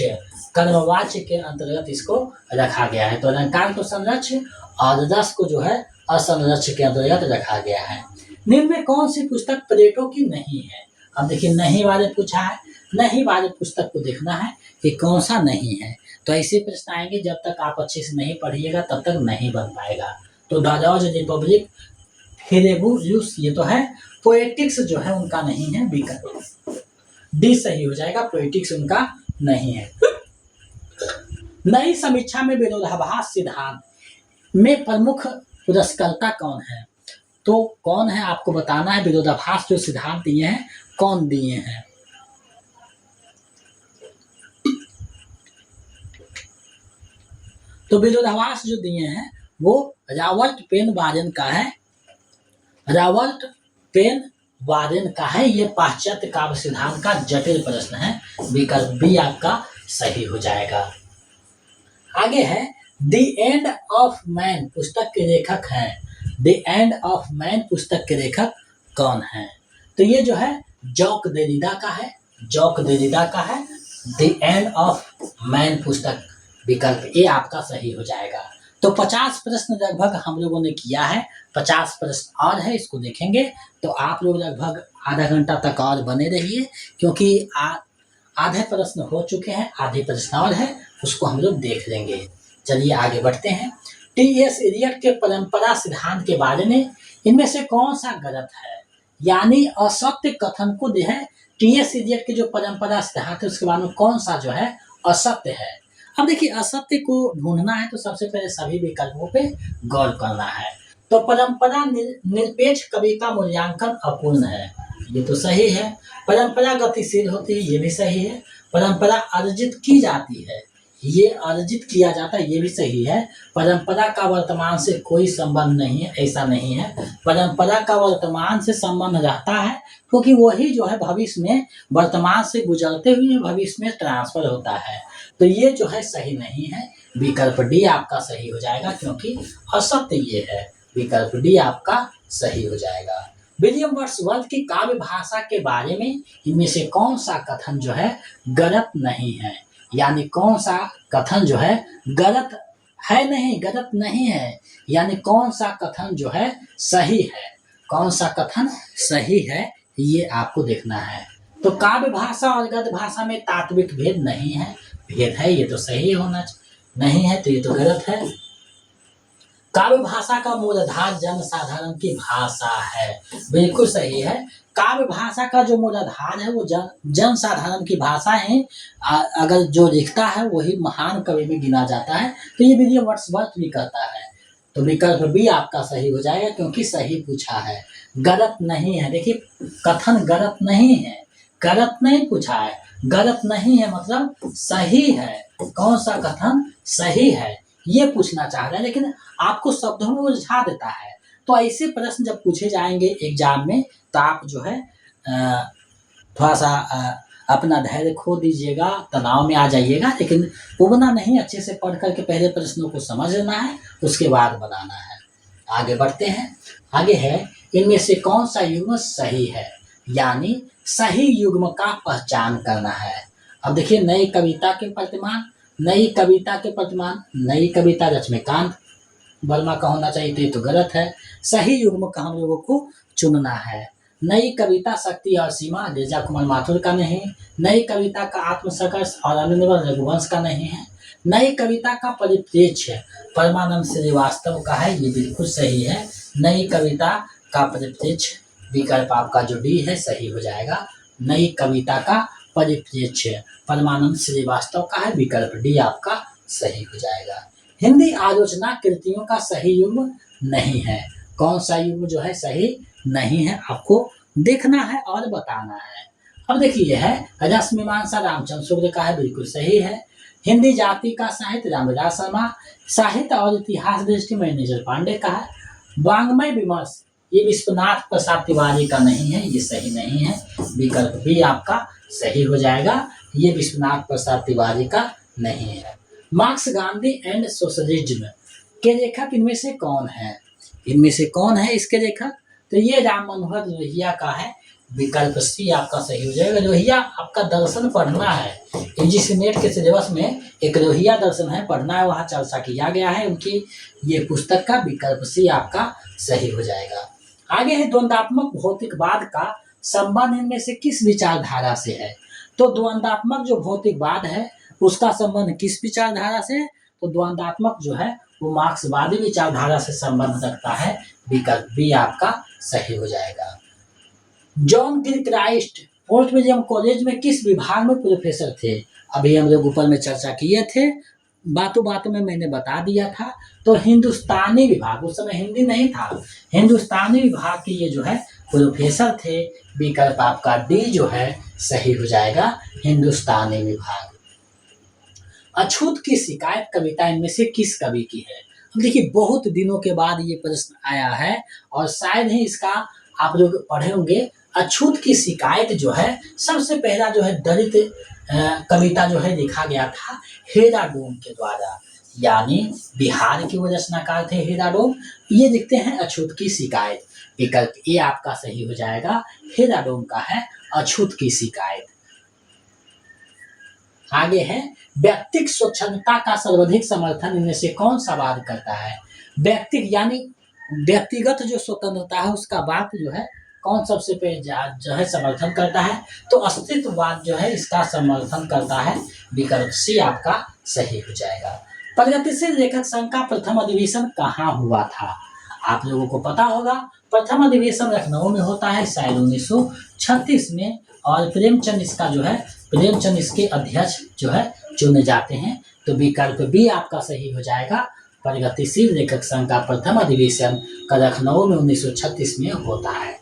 कर्मवाच्य के अंतर्गत इसको रखा गया है। तो अलंकार को संरक्ष और रस को जो है असंरक्ष के अंतर्गत रखा गया है। निम्न में कौन सी पुस्तक प्लेटो की नहीं है? अब देखिए नहीं वाले पूछा है, नहीं वाले पुस्तक को देखना है कि कौन सा नहीं है। तो ऐसे प्रश्न आएंगे, जब तक आप अच्छे से नहीं पढ़िएगा तब तक नहीं बन पाएगा। तो डॉज रिपब्लिक फेरेबुलस ये तो है, पोएटिक्स जो है उनका नहीं है, विकल्प डी सही हो जाएगा, पोएटिक्स उनका नहीं है। नई समीक्षा में विरोधाभास सिद्धांत में प्रमुख पुरस्कर्ता कौन है? तो कौन है आपको बताना है। विरोधाभास जो सिद्धांत दिए हैं कौन दिए हैं? तो विरोधाभास जो दिए हैं वो रॉबर्ट पेन वारेन का है, रॉबर्ट पेन वारेन का है। ये पाश्चात्य काव्य सिद्धांत का जटिल प्रश्न है, विकल्प बी आपका सही हो जाएगा। आगे है द एंड ऑफ मैन पुस्तक के लेखक हैं। द एंड ऑफ मैन पुस्तक के लेखक कौन हैं? तो ये जो है जॉक देरिडा का है। जॉक देरिडा का है द एंड ऑफ मैन पुस्तक, विकल्प ए आपका सही हो जाएगा। तो 50 प्रश्न लगभग हम लोगों ने किया है, 50 प्रश्न और है, इसको देखेंगे तो आप लोग लगभग आधा घंटा तक और बने रहिए, क्योंकि आधे प्रश्न हो चुके हैं, आधे प्रश्न और है, उसको हम लोग देख लेंगे। चलिए आगे बढ़ते हैं। टी.एस. इलियट के परंपरा सिद्धांत के बारे में इनमें से कौन सा गलत है? यानी असत्य कथन को जो है टी.एस. इलियट के जो परंपरा सिद्धांत है उसके बारे में कौन सा जो है असत्य है? अब देखिए, असत्य को ढूंढना है तो सबसे पहले सभी विकल्पों पे गौर करना है। तो परंपरा निरपेक्ष कवि का मूल्यांकन अपूर्ण है, ये तो सही है। परंपरा गतिशील होती है, ये भी सही है। परंपरा अर्जित की जाती है, ये अर्जित किया जाता है, ये भी सही है। परंपरा का वर्तमान से कोई संबंध नहीं है, ऐसा नहीं है। परंपरा का वर्तमान से संबंध रहता है, क्योंकि वही जो है भविष्य में वर्तमान से गुजरते हुए भविष्य में ट्रांसफर होता है। तो ये जो है सही नहीं है, विकल्प डी आपका सही हो जाएगा, क्योंकि असत्य ये है। विकल्प डी आपका सही हो जाएगा। विलियम वर्ड्सवर्थ की काव्य भाषा के बारे में इनमें से कौन सा कथन जो है गलत नहीं है? यानी कौन सा कथन जो है गलत है नहीं, गलत नहीं है, यानी कौन सा कथन जो है सही है? कौन सा कथन सही है, ये आपको देखना है। तो काव्य भाषा और गद्य भाषा में तात्विक भेद नहीं है, भेद है, ये तो सही होना नहीं है, तो ये तो गलत है। काव्य भाषा का मूलाधार जनसाधारण की भाषा है, बिल्कुल सही है। काव्य भाषा का जो मूलाधार है वो जनसाधारण की भाषा है। अगर जो लिखता है वही महान कवि में गिना जाता है, तो ये विलियम वर्ड्सवर्थ भी कहता है। तो विकल्प बी आपका सही हो जाएगा, क्योंकि सही पूछा है, गलत नहीं है। देखिए, कथन गलत नहीं है, गलत नहीं पूछा है, गलत नहीं है मतलब सही है। कौन सा कथन सही है ये पूछना चाह रहा है, लेकिन आपको शब्दों में उलझा देता है। तो ऐसे प्रश्न जब पूछे जाएंगे एग्जाम में तो आप जो है थोड़ा सा अपना धैर्य खो दीजिएगा, तनाव में आ जाइएगा, लेकिन उबना नहीं, अच्छे से पढ़ करके पहले प्रश्नों को समझ लेना है, उसके बाद बनाना है। आगे बढ़ते हैं। आगे है, इनमें से कौन सा युग्म सही है? यानी सही युग्म का पहचान करना है। अब देखिए, नई कविता के प्रतिमान, नई कविता के प्रतिमान, नई कविता लक्ष्मीकांत वर्मा का होना चाहिए, तो ये तो गलत है। सही युग्म का हम लोगों को चुनना है। नई कविता शक्ति और सीमा रेजा कुमार माथुर का नहीं। नई कविता का आत्मसंघर्ष और अनिर्बल रघुवंश का नहीं है। नई कविता का परिप्रेक्ष्य परमानंद श्रीवास्तव का है, ये बिल्कुल सही है। नई कविता का परिप्रेक्ष्य, विकल्प आपका जो डी है सही हो जाएगा। नई कविता का परिप्रेक्ष्य परमानंद श्रीवास्तव का है, विकल्प डी आपका सही हो जाएगा। हिंदी आलोचना कृतियों का सही युग्म नहीं है। कौन सा युग्म जो है सही नहीं है, आपको देखना है और बताना है। अब देखिए, है रस मीमांसा रामचंद्र शुक्ल का है, बिल्कुल सही है। हिंदी जाति का साहित्य रामविलास शर्मा, साहित्य और इतिहास दृष्टि में मेजर पांडे का है। वांग्मय विमर्श, ये विश्वनाथ प्रसाद तिवारी का नहीं है, ये सही नहीं है, विकल्प भी आपका सही हो जाएगा, ये विश्वनाथ प्रसाद तिवारी का नहीं है। मार्क्स, गांधी एंड सोशलिज्म के लेखक इनमें से कौन है? इनमें से कौन है इसके लेखक? तो ये राम मनोहर लोहिया का है, विकल्प सी आपका सही हो जाएगा। लोहिया आपका दर्शन पढ़ना है, यूजीसी नेट के सिलेबस में एक लोहिया दर्शन है, पढ़ना है, वहाँ चर्चा किया गया है उनकी ये पुस्तक का, विकल्प सी आपका सही हो जाएगा। आगे है, द्वंद्वात्मक भौतिकवाद का संबंध इनमें से किस विचारधारा से है? तो द्वंद्वात्मक जो भौतिकवाद है उसका संबंध किस विचारधारा से? तो द्वंद्वात्मक जो है वो मार्क्सवादी विचारधारा से संबंध रखता है, विकल्प बी आपका सही हो जाएगा। John Gilchrist fort William college में किस विभाग में प्रोफेसर थे? अभी हम लोग ऊपर में चर्चा किए थे, बातों बातों में मैंने बता दिया था। तो हिंदुस्तानी विभाग, उस समय हिंदी नहीं था, हिंदुस्तानी विभाग के ये जो है प्रोफेसर थे, विकल्प आपका डी जो है सही हो जाएगा, हिंदुस्तानी विभाग। अछूत की शिकायत कविता इनमें से किस कवि की है? अब देखिए, बहुत दिनों के बाद ये प्रश्न आया है और शायद ही इसका आप लोग पढ़े होंगे। अछूत की शिकायत जो है सबसे पहला जो है दलित कविता जो है लिखा गया था हेराडून के द्वारा। यानी बिहार के वो रचनाकार थे हेराडोम। ये देखते हैं अछूत की शिकायत, विकल्प ए आपका सही हो जाएगा। हेराडोम का है अछूत की शिकायत। आगे है व्यक्तिक स्वच्छंदता का सर्वाधिक समर्थन इनमें से कौन सा वाद करता है। व्यक्तिक यानी व्यक्तिगत जो स्वतंत्रता है उसका बात जो है कौन सबसे पे जो है समर्थन करता है, तो अस्तित्ववाद जो है इसका समर्थन करता है। विकल्प सी आपका सही हो जाएगा। प्रगतिशील लेखक संघ का प्रथम अधिवेशन कहाँ हुआ था। आप लोगों को पता होगा प्रथम अधिवेशन लखनऊ में होता है शायद 1936 में, और प्रेमचंद इसका जो है प्रेमचंद इसके अध्यक्ष जो है चुने जाते हैं। तो विकल्प बी आपका सही हो जाएगा। प्रगतिशील लेखक संघ का प्रथम अधिवेशन का लखनऊ में 1936 में होता है।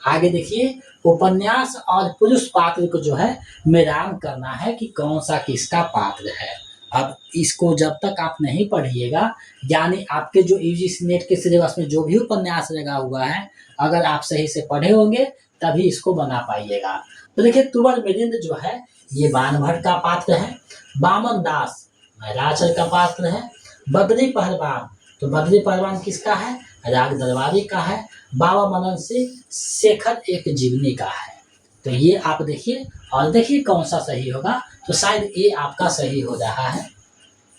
आगे देखिए उपन्यास और पुरुष पात्र को जो है मिलान करना है कि कौन सा किसका पात्र है। अब इसको जब तक आप नहीं पढ़िएगा, यानी आपके जो यूजीसी नेट के सिलेबस में जो भी उपन्यास लगा हुआ है, अगर आप सही से पढ़े होंगे तभी इसको बना पाइएगा। तो देखिए तुवर मिलिंद जो है ये बाणभट्ट का पात्र है। बामन दास महराचल का पात्र है। बद्री पहलवान, तो बद्री पहलवान किसका है, राग दरबारी का है। बाबा मनन सिंह शेखर एक जीवनी का है। तो ये आप देखिए और देखिए कौन सा सही होगा, तो शायद ए आपका सही हो रहा है।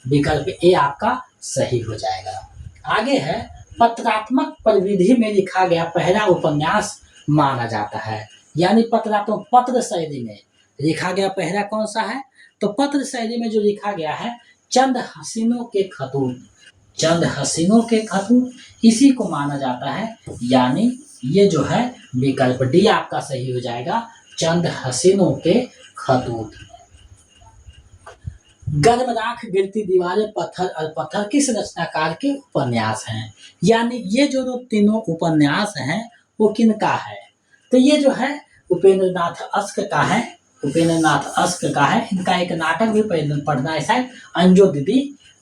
विकल्प ए आपका सही हो जाएगा। आगे है पत्रात्मक परिविधि में लिखा गया पहला उपन्यास माना जाता है, यानी पत्रात्मक पत्र शैली में लिखा गया पहला कौन सा है, तो पत्र शैली में जो लिखा गया है चंद हसीनों के खतूत, चंद हसीनों के खतूत इसी को माना जाता है। यानी ये जो है विकल्प डी आपका सही हो जाएगा, चंद हसीनों के खतूत। गर्म राख गिरती दीवारें पत्थर और पत्थर किस रचनाकार के उपन्यास हैं, यानी ये जो तीनों उपन्यास हैं वो किनका है, तो ये जो है उपेंद्र नाथ अस्क का है। उपेंद्र नाथ अस्क का है। इनका एक नाटक भी पढ़ना है शायद अंजो दीदी,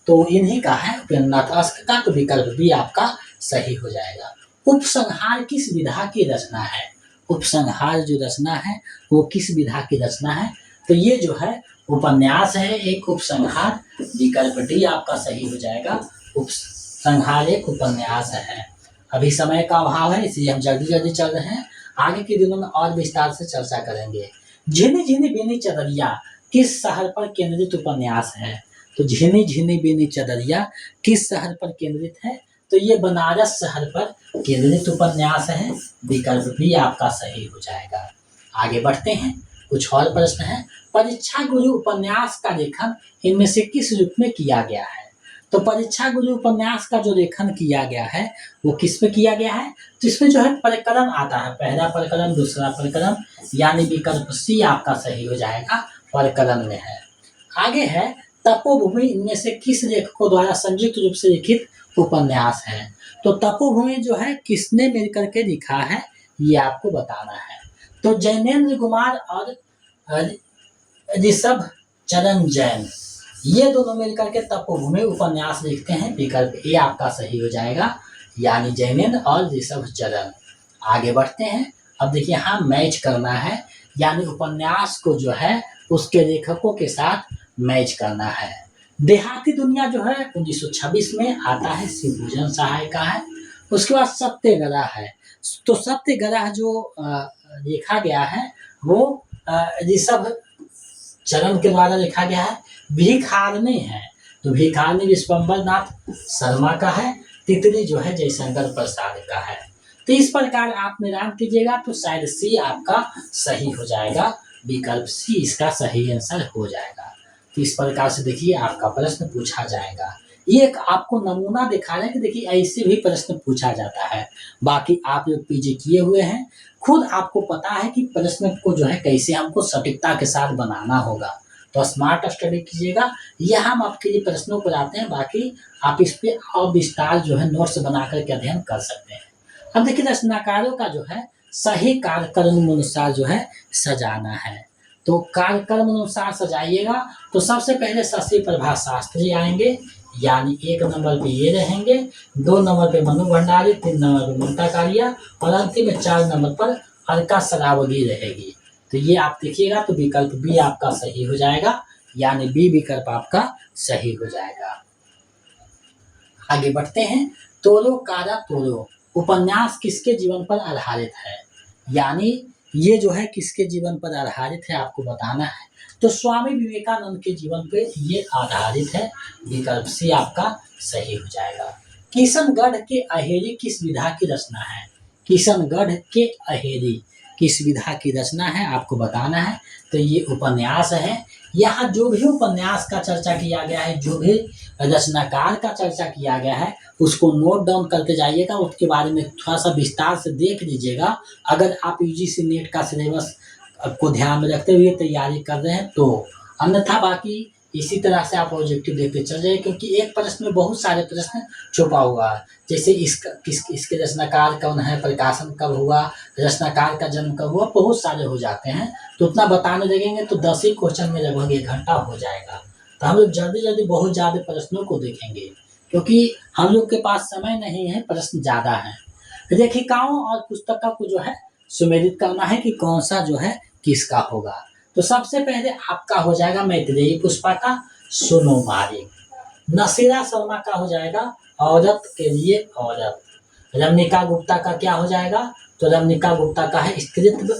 तो इन्हीं का है उपेंद्र नाथ अस्क का। तो विकल्प भी आपका सही हो जाएगा। उपसंहार किस विधा की रचना है, उपसंहार जो रचना है वो किस विधा की रचना है, तो ये जो है उपन्यास है एक उपसंहार। विकल्प डी आपका सही हो जाएगा। उपसंहार एक उपन्यास है। अभी समय का अभाव है इसलिए हम जल्दी जल्दी चल रहे हैं, आगे के दिनों में और विस्तार से चर्चा करेंगे। झिनी झिनी बीनी चदरिया किस शहर पर केंद्रित उपन्यास है, तो झिनी झिनी बीनी चदरिया किस शहर पर केंद्रित है, तो ये बनारस शहर पर केंद्रित उपन्यास है। विकल्प भी आपका सही हो जाएगा। आगे बढ़ते हैं, कुछ और प्रश्न है। परीक्षा गुरु उपन्यास का लेखन इनमें से किस रूप में किया गया है, तो परीक्षा गुरु उपन्यास का जो लेखन किया गया है वो किस में किया गया है, तो इसमें जो है प्रकरण आता है, पहला प्रकरण दूसरा प्रकरण, यानी विकल्प सी आपका सही हो जाएगा, प्रकरण में है। आगे है तपोभूमि इनमें से किस लेखकों द्वारा संयुक्त रूप से लिखित उपन्यास है, तो तपोभूमि जो है किसने मिलकर के लिखा है ये आपको बताना है। तो जैनेन्द्र कुमार और ऋषभ चरण जैन ये दोनों मिलकर के तपोभूमि उपन्यास लिखते हैं। विकल्प ए आपका सही हो जाएगा, यानी जैनेन्द्र और ऋषभ चरण। आगे बढ़ते हैं। अब देखिए यहाँ मैच करना है, यानी उपन्यास को जो है उसके लेखकों के साथ मैच करना है। देहाती दुनिया जो है 1926 में आता है, शिवभूषण सहाय का है। उसके बाद सत्यग्रह है, तो सत्यग्रह जो लिखा गया है वो ऋषभ चरण के द्वारा लिखा गया है। भिखारनी है, तो भिखारनी विश्वम्बर नाथ शर्मा का है। तितली जो है जयशंकर प्रसाद का है। तो इस प्रकार आप मिलान कीजिएगा तो शायद सी आपका सही हो जाएगा। विकल्प सी इसका सही आंसर हो जाएगा। तो इस प्रकार से देखिए आपका प्रश्न पूछा जाएगा। ये एक आपको नमूना दिखा रहे हैं कि देखिए ऐसे भी प्रश्न पूछा जाता है। बाकी आप लोग पीजी किए हुए हैं, खुद आपको पता है कि प्रश्न को जो है कैसे हमको सटीकता के साथ बनाना होगा, तो स्मार्ट स्टडी कीजिएगा। यह हम आपके लिए प्रश्नों पर आते हैं, बाकी आप इस पे और विस्तार जो है नोट्स बना करके अध्ययन कर सकते हैं। अब देखिए रचनाकारों का जो है सही कार्यक्रम अनुसार जो है सजाना है, तो कार्यक्रम अनुसार सजाइएगा। तो सबसे पहले शशि प्रभा शास्त्री आएंगे, यानी 1 नंबर पे ये रहेंगे, 2 नंबर पे मनु भंडारी, 3 नंबर पे ममता कालिया और अंतिम में 4 नंबर पर अलका सरावगी रहेगी। तो ये आप देखिएगा तो विकल्प बी आपका सही हो जाएगा, यानी बी विकल्प आपका सही हो जाएगा। आगे बढ़ते हैं। तोरो कारा तोरो उपन्यास किसके जीवन पर आधारित है? यानी ये जो है किसके जीवन पर आधारित है आपको बताना है। तो स्वामी विवेकानंद के जीवन पे ये आधारित है। विकल्प सी आपका सही हो जाएगा। किशनगढ़ के अहेरी किस विधा की रचना है? किशनगढ़ के अहेरी किस विधा की रचना है आपको बताना है। तो ये उपन्यास है। यहाँ जो भी उपन्यास का चर्चा किया गया है, जो भी रचनाकार का चर्चा किया गया है, उसको नोट डाउन करते जाइएगा, उसके बारे में थोड़ा सा विस्तार से देख लीजिएगा। अगर आप यूजीसी नेट का सिलेबस को ध्यान में रखते हुए तैयारी कर रहे हैं तो, अन्यथा बाकी इसी तरह से आप ऑब्जेक्टिव देखते चल जाइए, क्योंकि एक प्रश्न में बहुत सारे प्रश्न छुपा हुआ है। जैसे इसके रचनाकार कौन है, प्रकाशन कब हुआ, रचनाकार का जन्म कब हुआ, बहुत सारे हो जाते हैं। तो उतना बताने लगेंगे तो 10 ही क्वेश्चन में लगभग 1 घंटा हो जाएगा। तो हम लोग जल्दी बहुत ज़्यादा प्रश्नों को देखेंगे, क्योंकि हम लोग के पास समय नहीं है, प्रश्न ज़्यादा हैं। लेखिकाओं और पुस्तकों को जो है सुमेलित करना है कि कौन सा जो है किसका होगा। तो सबसे पहले आपका हो जाएगा मैत्रेयी पुष्पा का सुनो मालिक। नसीरा शर्मा का हो जाएगा औरत के लिए औरत। रमनिका गुप्ता का क्या हो जाएगा? तो रमनिका गुप्ता का है स्त्रीत्व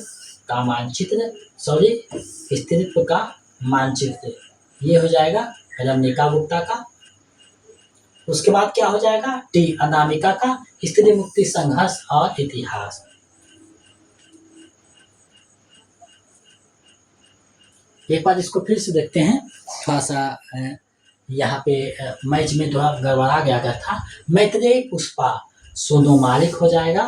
का मानचित्र, स्त्रीत्व का मानचित्र, ये हो जाएगा रमनिका गुप्ता का। उसके बाद क्या हो जाएगा? टी अनामिका का स्त्री मुक्ति संघर्ष और इतिहास। एक बार इसको फिर से देखते हैं, थोड़ा सा यहाँ पे मैच में थोड़ा गड़बड़ा गया था। मैत्रेयी पुष्पा सोनू मालिक हो जाएगा।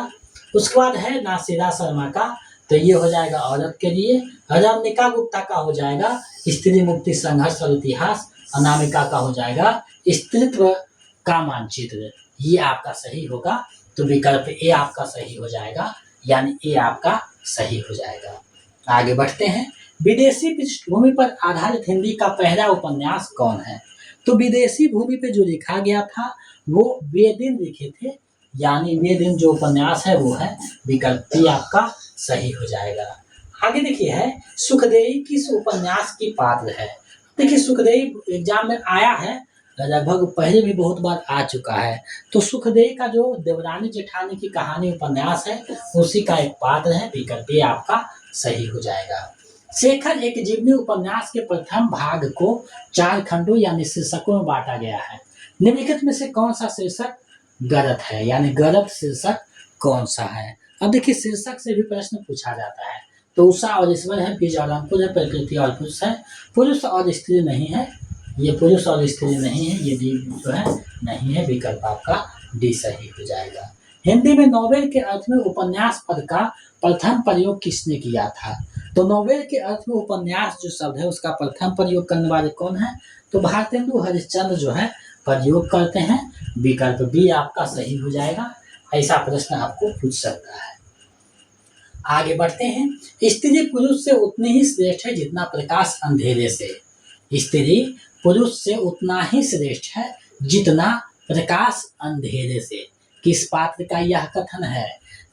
उसके बाद है नासिरा शर्मा का, तो ये हो जाएगा औरत के लिए। रमनिका गुप्ता का हो जाएगा स्त्री मुक्ति संघर्ष और इतिहास। अनामिका का हो जाएगा स्त्रीत्व का मानचित्र। ये आपका सही होगा। तो विकल्प ए आपका सही हो जाएगा, यानी ए आपका सही हो जाएगा। आगे बढ़ते हैं। विदेशी पृष्ठभूमि पर आधारित हिंदी का पहला उपन्यास कौन है? तो विदेशी भूमि पे जो लिखा गया था वो वे दिन लिखे थे, यानी वे दिन जो उपन्यास है वो है। विकल्प बी आपका सही हो जाएगा। आगे देखिए है सुखदेई किस उपन्यास की पात्र है? देखिए सुखदेई एग्जाम में आया है, लगभग पहले भी बहुत बार आ चुका है। तो सुखदेई का जो देवरानी जेठानी की कहानी उपन्यास है उसी का एक पात्र है। विकल्प ए आपका सही हो जाएगा। शेखर एक जीवनी उपन्यास के प्रथम भाग को 4 खंडों यानी शीर्षकों में बांटा गया है। निम्नलिखित में से कौन सा शीर्षक गलत है, यानी गलत शीर्षक कौन सा है? अब देखिए शीर्षक से भी प्रश्न पूछा जाता है। तो उषा और ईश्वर है, बीज और अंकुर है, प्रकृति और पुरुष है, पुरुष और स्त्री नहीं है, ये पुरुष और स्त्री नहीं है, ये डी जो है नहीं है। विकल्प आपका डी सही हो जाएगा। हिंदी में नोवेल के अर्थ में उपन्यास पद का प्रथम प्रयोग किसने किया था? तो नोवेल के अर्थ में उपन्यास जो शब्द है उसका प्रथम प्रयोग करने वाले कौन है? तो भारतेंदु हरिश्चंद्र जो है प्रयोग करते हैं। विकल्प बी आपका सही हो जाएगा। ऐसा प्रश्न आपको पूछ सकता है। आगे बढ़ते हैं। स्त्री पुरुष से उतनी ही श्रेष्ठ है जितना प्रकाश अंधेरे से। स्त्री पुरुष से उतना ही श्रेष्ठ है जितना प्रकाश अंधेरे से। किस पात्र का यह कथन है?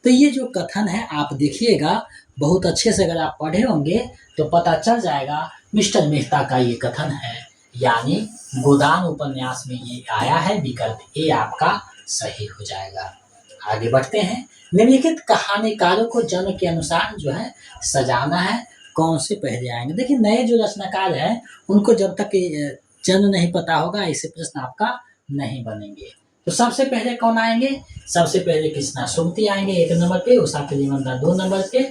तो ये जो कथन है आप देखिएगा बहुत अच्छे से, अगर आप पढ़े होंगे तो पता चल जाएगा। मिस्टर मेहता का ये कथन है, यानी गोदान उपन्यास में ये आया है। विकल्प ए आपका सही हो जाएगा। आगे बढ़ते हैं। निम्नलिखित कहानीकारों को जन्म के अनुसार जो है सजाना है, कौन से पहले आएंगे? देखिए नए जो रचनाकार हैं उनको जब तक जन्म नहीं पता होगा ऐसे प्रश्न आपका नहीं बनेंगे। तो सबसे पहले कौन आएंगे? सबसे पहले कृष्णा सुमति आएंगे 1 नंबर पे, उषा प्रेमचंद 2 नंबर पे,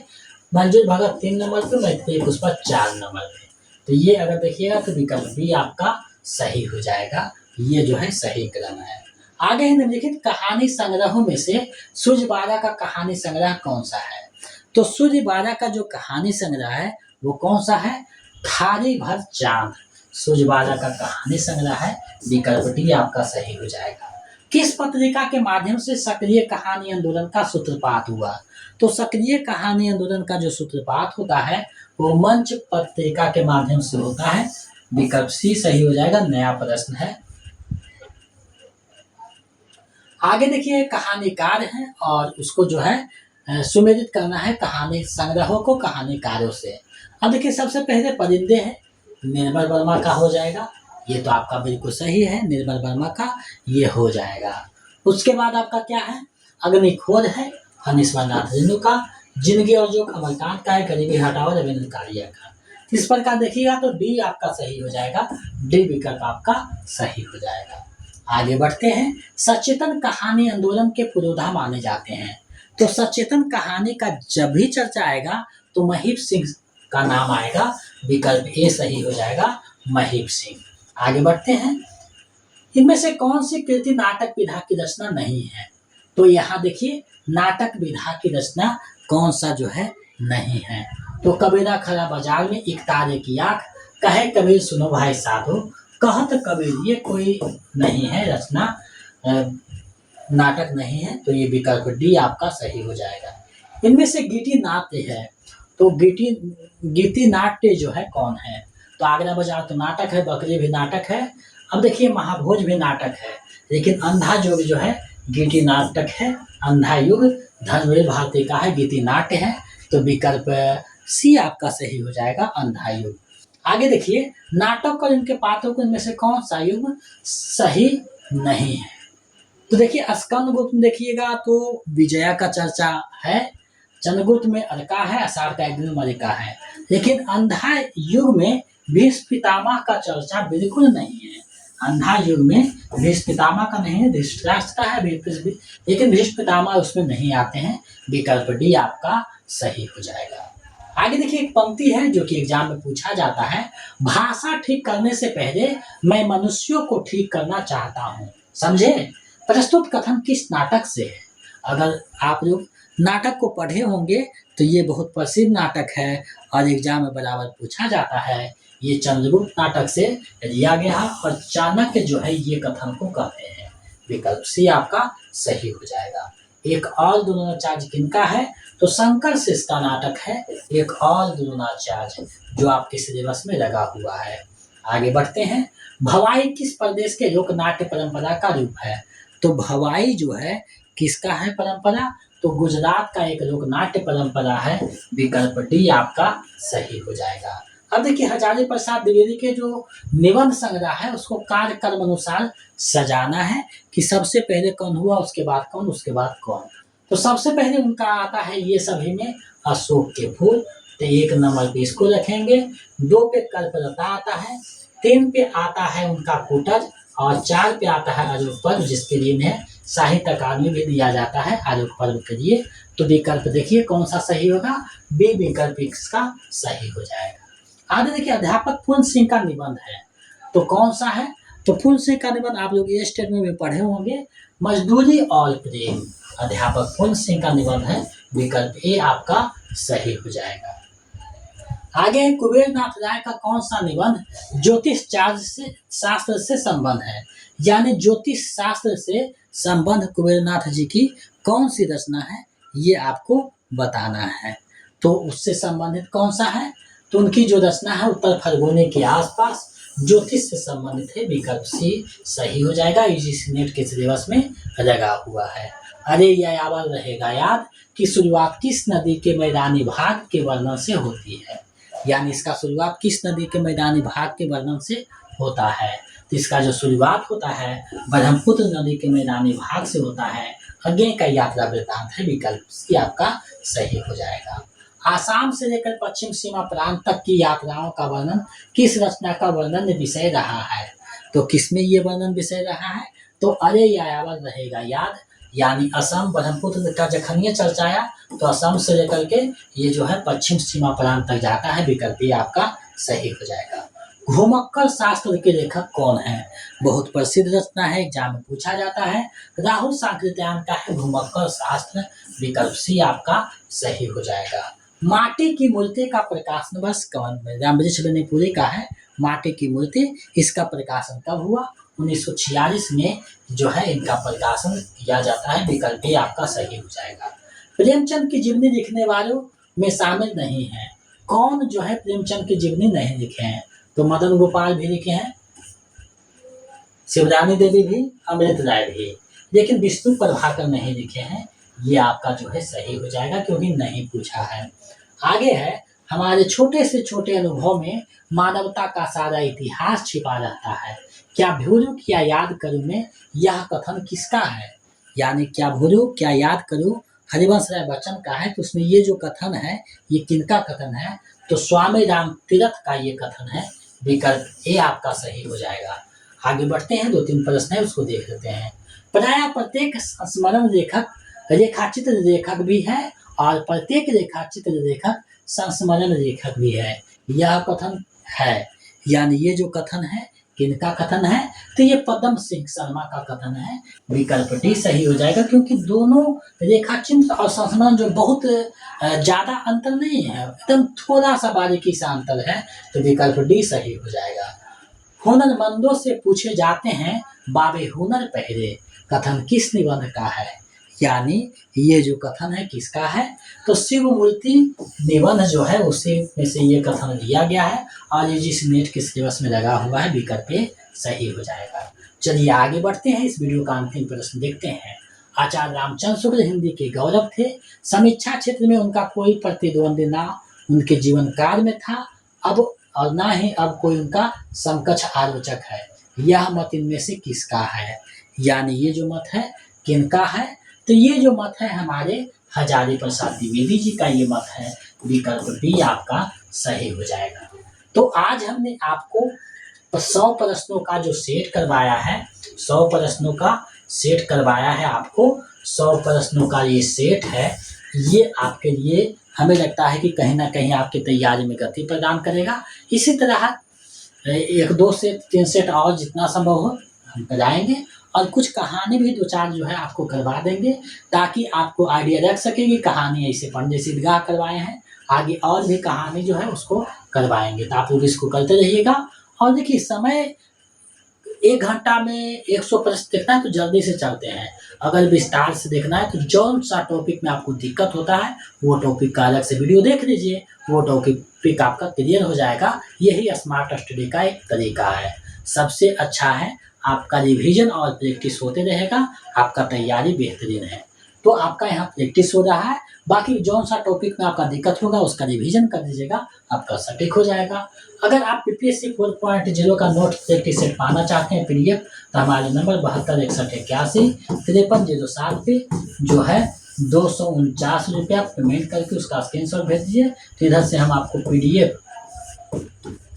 मंजूर भगत 3 नंबर पे, मैत्रेयी पुष्पा 4 नंबर पे। तो ये अगर देखिएगा तो विकल्प बी आपका सही हो जाएगा। ये जो है सही क्रम है। आगे है निम्नलिखित कहानी संग्रहों में से सूर्यबाला का कहानी संग्रह कौन सा है? तो सूर्यबाला का जो कहानी संग्रह है वो कौन सा है? थारी भर चांद सूर्यबाला का कहानी संग्रह है। विकल्प डी आपका सही हो जाएगा। किस पत्रिका के माध्यम से सक्रिय कहानी आंदोलन का सूत्रपात हुआ? तो सक्रिय कहानी आंदोलन का जो सूत्रपात होता है वो मंच पत्रिका के माध्यम से होता है। विकल्प सी सही हो जाएगा। नया प्रश्न है। आगे देखिए कहानीकार है और उसको जो है सुमेलित करना है कहानी संग्रहों को कहानीकारों से। अब देखिए सबसे पहले परिंदे हैं, निर्मल वर्मा का हो जाएगा। ये तो आपका बिल्कुल सही है, निर्मल वर्मा का ये हो जाएगा। उसके बाद आपका क्या है, अग्निखोज है फणीश्वरनाथ रेणु का, जिंदगी और जो कमलकांत का है, गरीबी हटाओ रविंद्र कालिया का। इस प्रकार देखिएगा तो डी आपका सही हो जाएगा, डी विकल्प आपका सही हो जाएगा। आगे बढ़ते हैं, सचेतन कहानी आंदोलन के पुरोधा माने जाते हैं। तो सचेतन कहानी का जब भी चर्चा आएगा तो महीप सिंह का नाम आएगा, विकल्प ए सही हो जाएगा, महीप सिंह। आगे बढ़ते हैं, इनमें से कौन सी कृति नाटक विधा की रचना नहीं है। तो यहाँ देखिए नाटक विधा की रचना कौन सा जो है नहीं है। तो कबीरा खड़ा बाजार में एक तारे की आंख, कहे कबीर सुनो भाई साधो, कहत कबीर, ये कोई नहीं है रचना, नाटक नहीं है। तो ये विकल्प डी आपका सही हो जाएगा। इनमें से गीति नाट्य है, तो गीति नाट्य जो है कौन है। तो आगरा बाजार तो नाटक है, बकरी भी नाटक है। अब देखिए महाभोज भी नाटक है, लेकिन अंधा युग जो है गीति नाटक है, अंधा युग धर्मवीर भारती का है, गीति नाट्य है। तो विकल्प सी आपका सही हो जाएगा, अंधा युग। आगे देखिए, नाटक और इनके पात्रों को इनमें से कौन सा युग सही नहीं है। तो देखिए स्कंदगुप्त में देखिएगा तो विजया का चर्चा है, चंद्रगुप्त में अलका है, अषाढ़ का एक दिन मलिका है। लेकिन अंधा युग में भीष्म पितामह का चर्चा बिल्कुल नहीं है। अंधा युग में भीष्म पितामह का नहीं है, धृतराष्ट्र का है, लेकिन भीष्म पितामह उसमें नहीं आते हैं। विकल्प डी आपका सही हो जाएगा। आगे देखिए एक पंक्ति है जो कि एग्जाम में पूछा जाता है, भाषा ठीक करने से पहले मैं मनुष्यों को ठीक करना चाहता हूँ। समझे, प्रस्तुत कथन किस नाटक से है। अगर आप लोग नाटक को पढ़े होंगे तो ये बहुत प्रसिद्ध नाटक है और एग्जाम में बराबर पूछा जाता है। ये चंद्रगुप्त नाटक से लिया गया और चाणक्य जो है ये कथन को कहते हैं। विकल्प सी आपका सही हो जाएगा। एक और द्रोणाचार्य किनका है, तो शंकर से इसका नाटक है, एक और द्रोणाचार्य जो आपके सिलेबस में लगा हुआ है। आगे बढ़ते हैं, भवाई किस प्रदेश के लोक नाट्य परंपरा का रूप है। तो भवाई जो है किसका है परंपरा, तो गुजरात का एक लोक नाट्य परंपरा है। विकल्प डी आपका सही हो जाएगा। अब देखिए हजारी प्रसाद द्विवेदी के जो निबंध संग्रह है उसको कार्य कर्म अनुसार सजाना है कि सबसे पहले कौन हुआ, उसके बाद कौन, उसके बाद कौन। तो सबसे पहले उनका आता है ये सभी में अशोक के फूल, तो 1 नंबर पे इसको रखेंगे। 2 पे कल्पलता आता है, 3 पे आता है उनका कुटज और 4 पे आता है आरोप पर्व, जिसके लिए इन्हें साहित्य अकादमी भी दिया जाता है आरोप पर्व के लिए। तो विकल्प देखिए कौन सा सही होगा, बी विकल्प इसका सही हो जाएगा। आगे देखिए अध्यापक फूल सिंह का निबंध है, तो कौन सा है, तो फूल सिंह का निबंध आप लोग ये स्टेटमेंट में पढ़े होंगे, मजदूरी और प्रेम। अध्यापक फूल सिंह का निबंध है, विकल्प ए आपका सही हो जाएगा। आगे कुबेर नाथ राय का कौन सा निबंध ज्योतिष शास्त्र से संबंध है, यानी ज्योतिष शास्त्र से संबंध कुबेर नाथ जी की कौन सी रचना है ये आपको बताना है। तो उससे संबंधित कौन सा है, तो उनकी जो रचना है उत्तर फल्गुनी के आसपास ज्योतिष से संबंधित है। विकल्प सी सही हो जाएगा, यूजीसी नेट के सिलेबस में लगा हुआ है। अरे यायावर रहेगा याद कि शुरुआत किस नदी के मैदानी भाग के वर्णन से होती है, यानी इसका शुरुआत किस नदी के मैदानी भाग के वर्णन से होता है। तो इसका जो शुरुआत होता है ब्रह्मपुत्र नदी के मैदानी भाग से होता है। आगे का यात्रा वृत्तांत है, विकल्प सी आपका सही हो जाएगा। आसाम से लेकर पश्चिम सीमा प्रांत तक की यात्राओं का वर्णन किस रचना का वर्णन विषय रहा है। तो किसमें ये वर्णन विषय रहा है, तो अरे यायावर रहेगा याद, यानी असम ब्रह्मपुत्र का जखन ये चर्चा आया तो असम से लेकर के ये जो है पश्चिम सीमा प्रांत तक जाता है। विकल्प ये आपका सही हो जाएगा। घुमक्कड़ शास्त्र के लेखक कौन है, बहुत प्रसिद्ध रचना है, एग्जाम में पूछा जाता है। राहुल सांकृत्यायन का है घुमक्कड़ शास्त्र। विकल्प सी आपका सही हो जाएगा। माटी की मूर्ति का प्रकाशन वर्ष कौन, रामवृक्ष बेनीपुरी का है माटी की मूर्ति, इसका प्रकाशन कब हुआ, 1946 में जो है इनका प्रकाशन किया जाता है। विकल्प ए आपका सही हो जाएगा। प्रेमचंद की जीवनी लिखने वालों में शामिल नहीं है, कौन जो है प्रेमचंद की जीवनी नहीं लिखे हैं, तो मदन गोपाल भी लिखे हैं, शिवरानी देवी भी, अमृत राय भी, लेकिन विष्णु प्रभाकर नहीं लिखे हैं। ये आपका जो है सही हो जाएगा क्योंकि नहीं पूछा है। आगे है हमारे छोटे से छोटे अनुभव में मानवता का सारा इतिहास छिपा रहता है। क्या भूलूं क्या याद करूं मैं, यह कथन किसका है? यानी क्या भूलूं क्या याद करूं हरिवंश राय बच्चन का है। तो उसमें ये जो कथन है ये किनका कथन है? तो स्वामी राम तीरथ का ये कथन है। विकल्प ए आपका सही हो जाएगा। आगे बढ़ते हैं, 2-3 प्रश्न है उसको देख लेते हैं। प्रायः प्रत्येक संस्मरण लेखक रेखाचित्र लेखक भी है और प्रत्येक रेखाचित्र लेखक संस्मरण लेखक भी है। यह कथन है, यानी ये जो कथन है किनका कथन है? तो ये पद्म सिंह शर्मा का कथन है। विकल्प डी सही हो जाएगा, क्योंकि दोनों रेखाचित्र और संस्मरण जो बहुत ज्यादा अंतर नहीं है, एकदम थोड़ा सा बारीकी सा अंतर है। तो विकल्प डी सही हो जाएगा। हुनरमंदों से पूछे जाते हैं बाबे हुनर पहरे, कथन किस निबंध का है? यानी ये जो कथन है किसका है? तो शिव मूर्ति निबंध जो है उसी में से ये कथन लिया गया है और ये जिस नेट के सिलेबस में लगा हुआ है। विकल्प ए सही हो जाएगा। चलिए आगे बढ़ते हैं, इस वीडियो का अंतिम प्रश्न देखते हैं। आचार्य रामचंद्र शुक्ल हिंदी के गौरव थे, समीक्षा क्षेत्र में उनका कोई प्रतिद्वंदी ना उनके जीवन काल में था, अब और ना ही अब कोई उनका समकक्ष आलोचक है। यह मत इनमें से किसका है? यानी ये जो मत है किनका है? तो ये जो मत है हमारे हजारी प्रसाद द्विवेदी जी का ये मत है। विकल्प बी आपका सही हो जाएगा। तो आज हमने आपको 100 प्रश्नों का जो सेट करवाया है, 100 प्रश्नों का सेट करवाया है आपको। 100 प्रश्नों का ये सेट है, ये आपके लिए हमें लगता है कि कहीं ना कहीं आपकी तैयारी में गति प्रदान करेगा। इसी तरह 1-2 से 3 सेट और जितना संभव हो हम कराएंगे और कुछ कहानी भी 2-4 जो है आपको करवा देंगे, ताकि आपको आइडिया रख सके कि कहानी ऐसे पंडित सीधगाह करवाए हैं, आगे और भी कहानी जो है उसको करवाएंगे। तो आप लोग इसको करते रहिएगा। और देखिए समय 1 घंटा में 100 प्रश्न देखना है तो जल्दी से चलते हैं। अगर विस्तार से देखना है तो जौन सा टॉपिक में आपको दिक्कत होता है वो टॉपिक का अलग से वीडियो देख लीजिए, वो टॉपिक आपका क्लियर हो जाएगा। यही स्मार्ट स्टडी का एक तरीका है। सबसे अच्छा है आपका रिवीजन और प्रैक्टिस होते रहेगा, आपका तैयारी बेहतरीन है। तो आपका यहाँ प्रैक्टिस हो रहा है, बाकी जौन सा टॉपिक में आपका दिक्कत होगा उसका रिवीजन कर दीजिएगा, आपका सटीक हो जाएगा। अगर आप PPSC 4.0 का नोट प्रैक्टिस सेट पाना चाहते हैं PDF, तो हमारे नंबर 726181 5307 पे जो है 249 रुपया पेमेंट करके उसका स्क्रीनशॉट भेज दीजिए। तो इधर से हम आपको PDF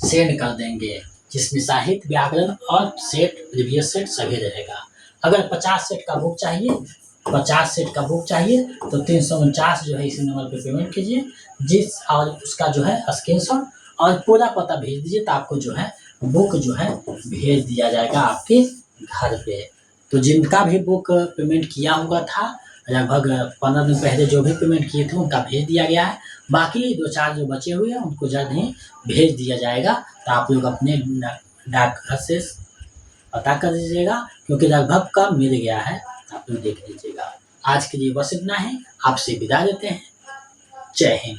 सेंड कर देंगे, जिसमें साहित्य व्याकरण और सेट प्रीवियस सेट सभी रहेगा। अगर 50 सेट का बुक चाहिए, 50 सेट का बुक चाहिए तो 349 जो है इसी नंबर पे पेमेंट कीजिए, जिस और उसका जो है स्क्रीनशॉट और पूरा पता भेज दीजिए, तो आपको जो है बुक जो है भेज दिया जाएगा आपके घर पे। तो जिनका भी बुक पेमेंट किया हुआ था, लगभग 15 दिन पहले जो भी पेमेंट किए थे उनका भेज दिया गया है। बाकी 2-4 जो बचे हुए हैं उनको जल्द ही भेज दिया जाएगा। तो आप लोग अपने डाकघर से पता कर दीजिएगा, क्योंकि लगभग का मिल गया है, आप लोग देख लीजिएगा। आज के लिए बस इतना ही, आपसे विदा लेते हैं। जय हिंद।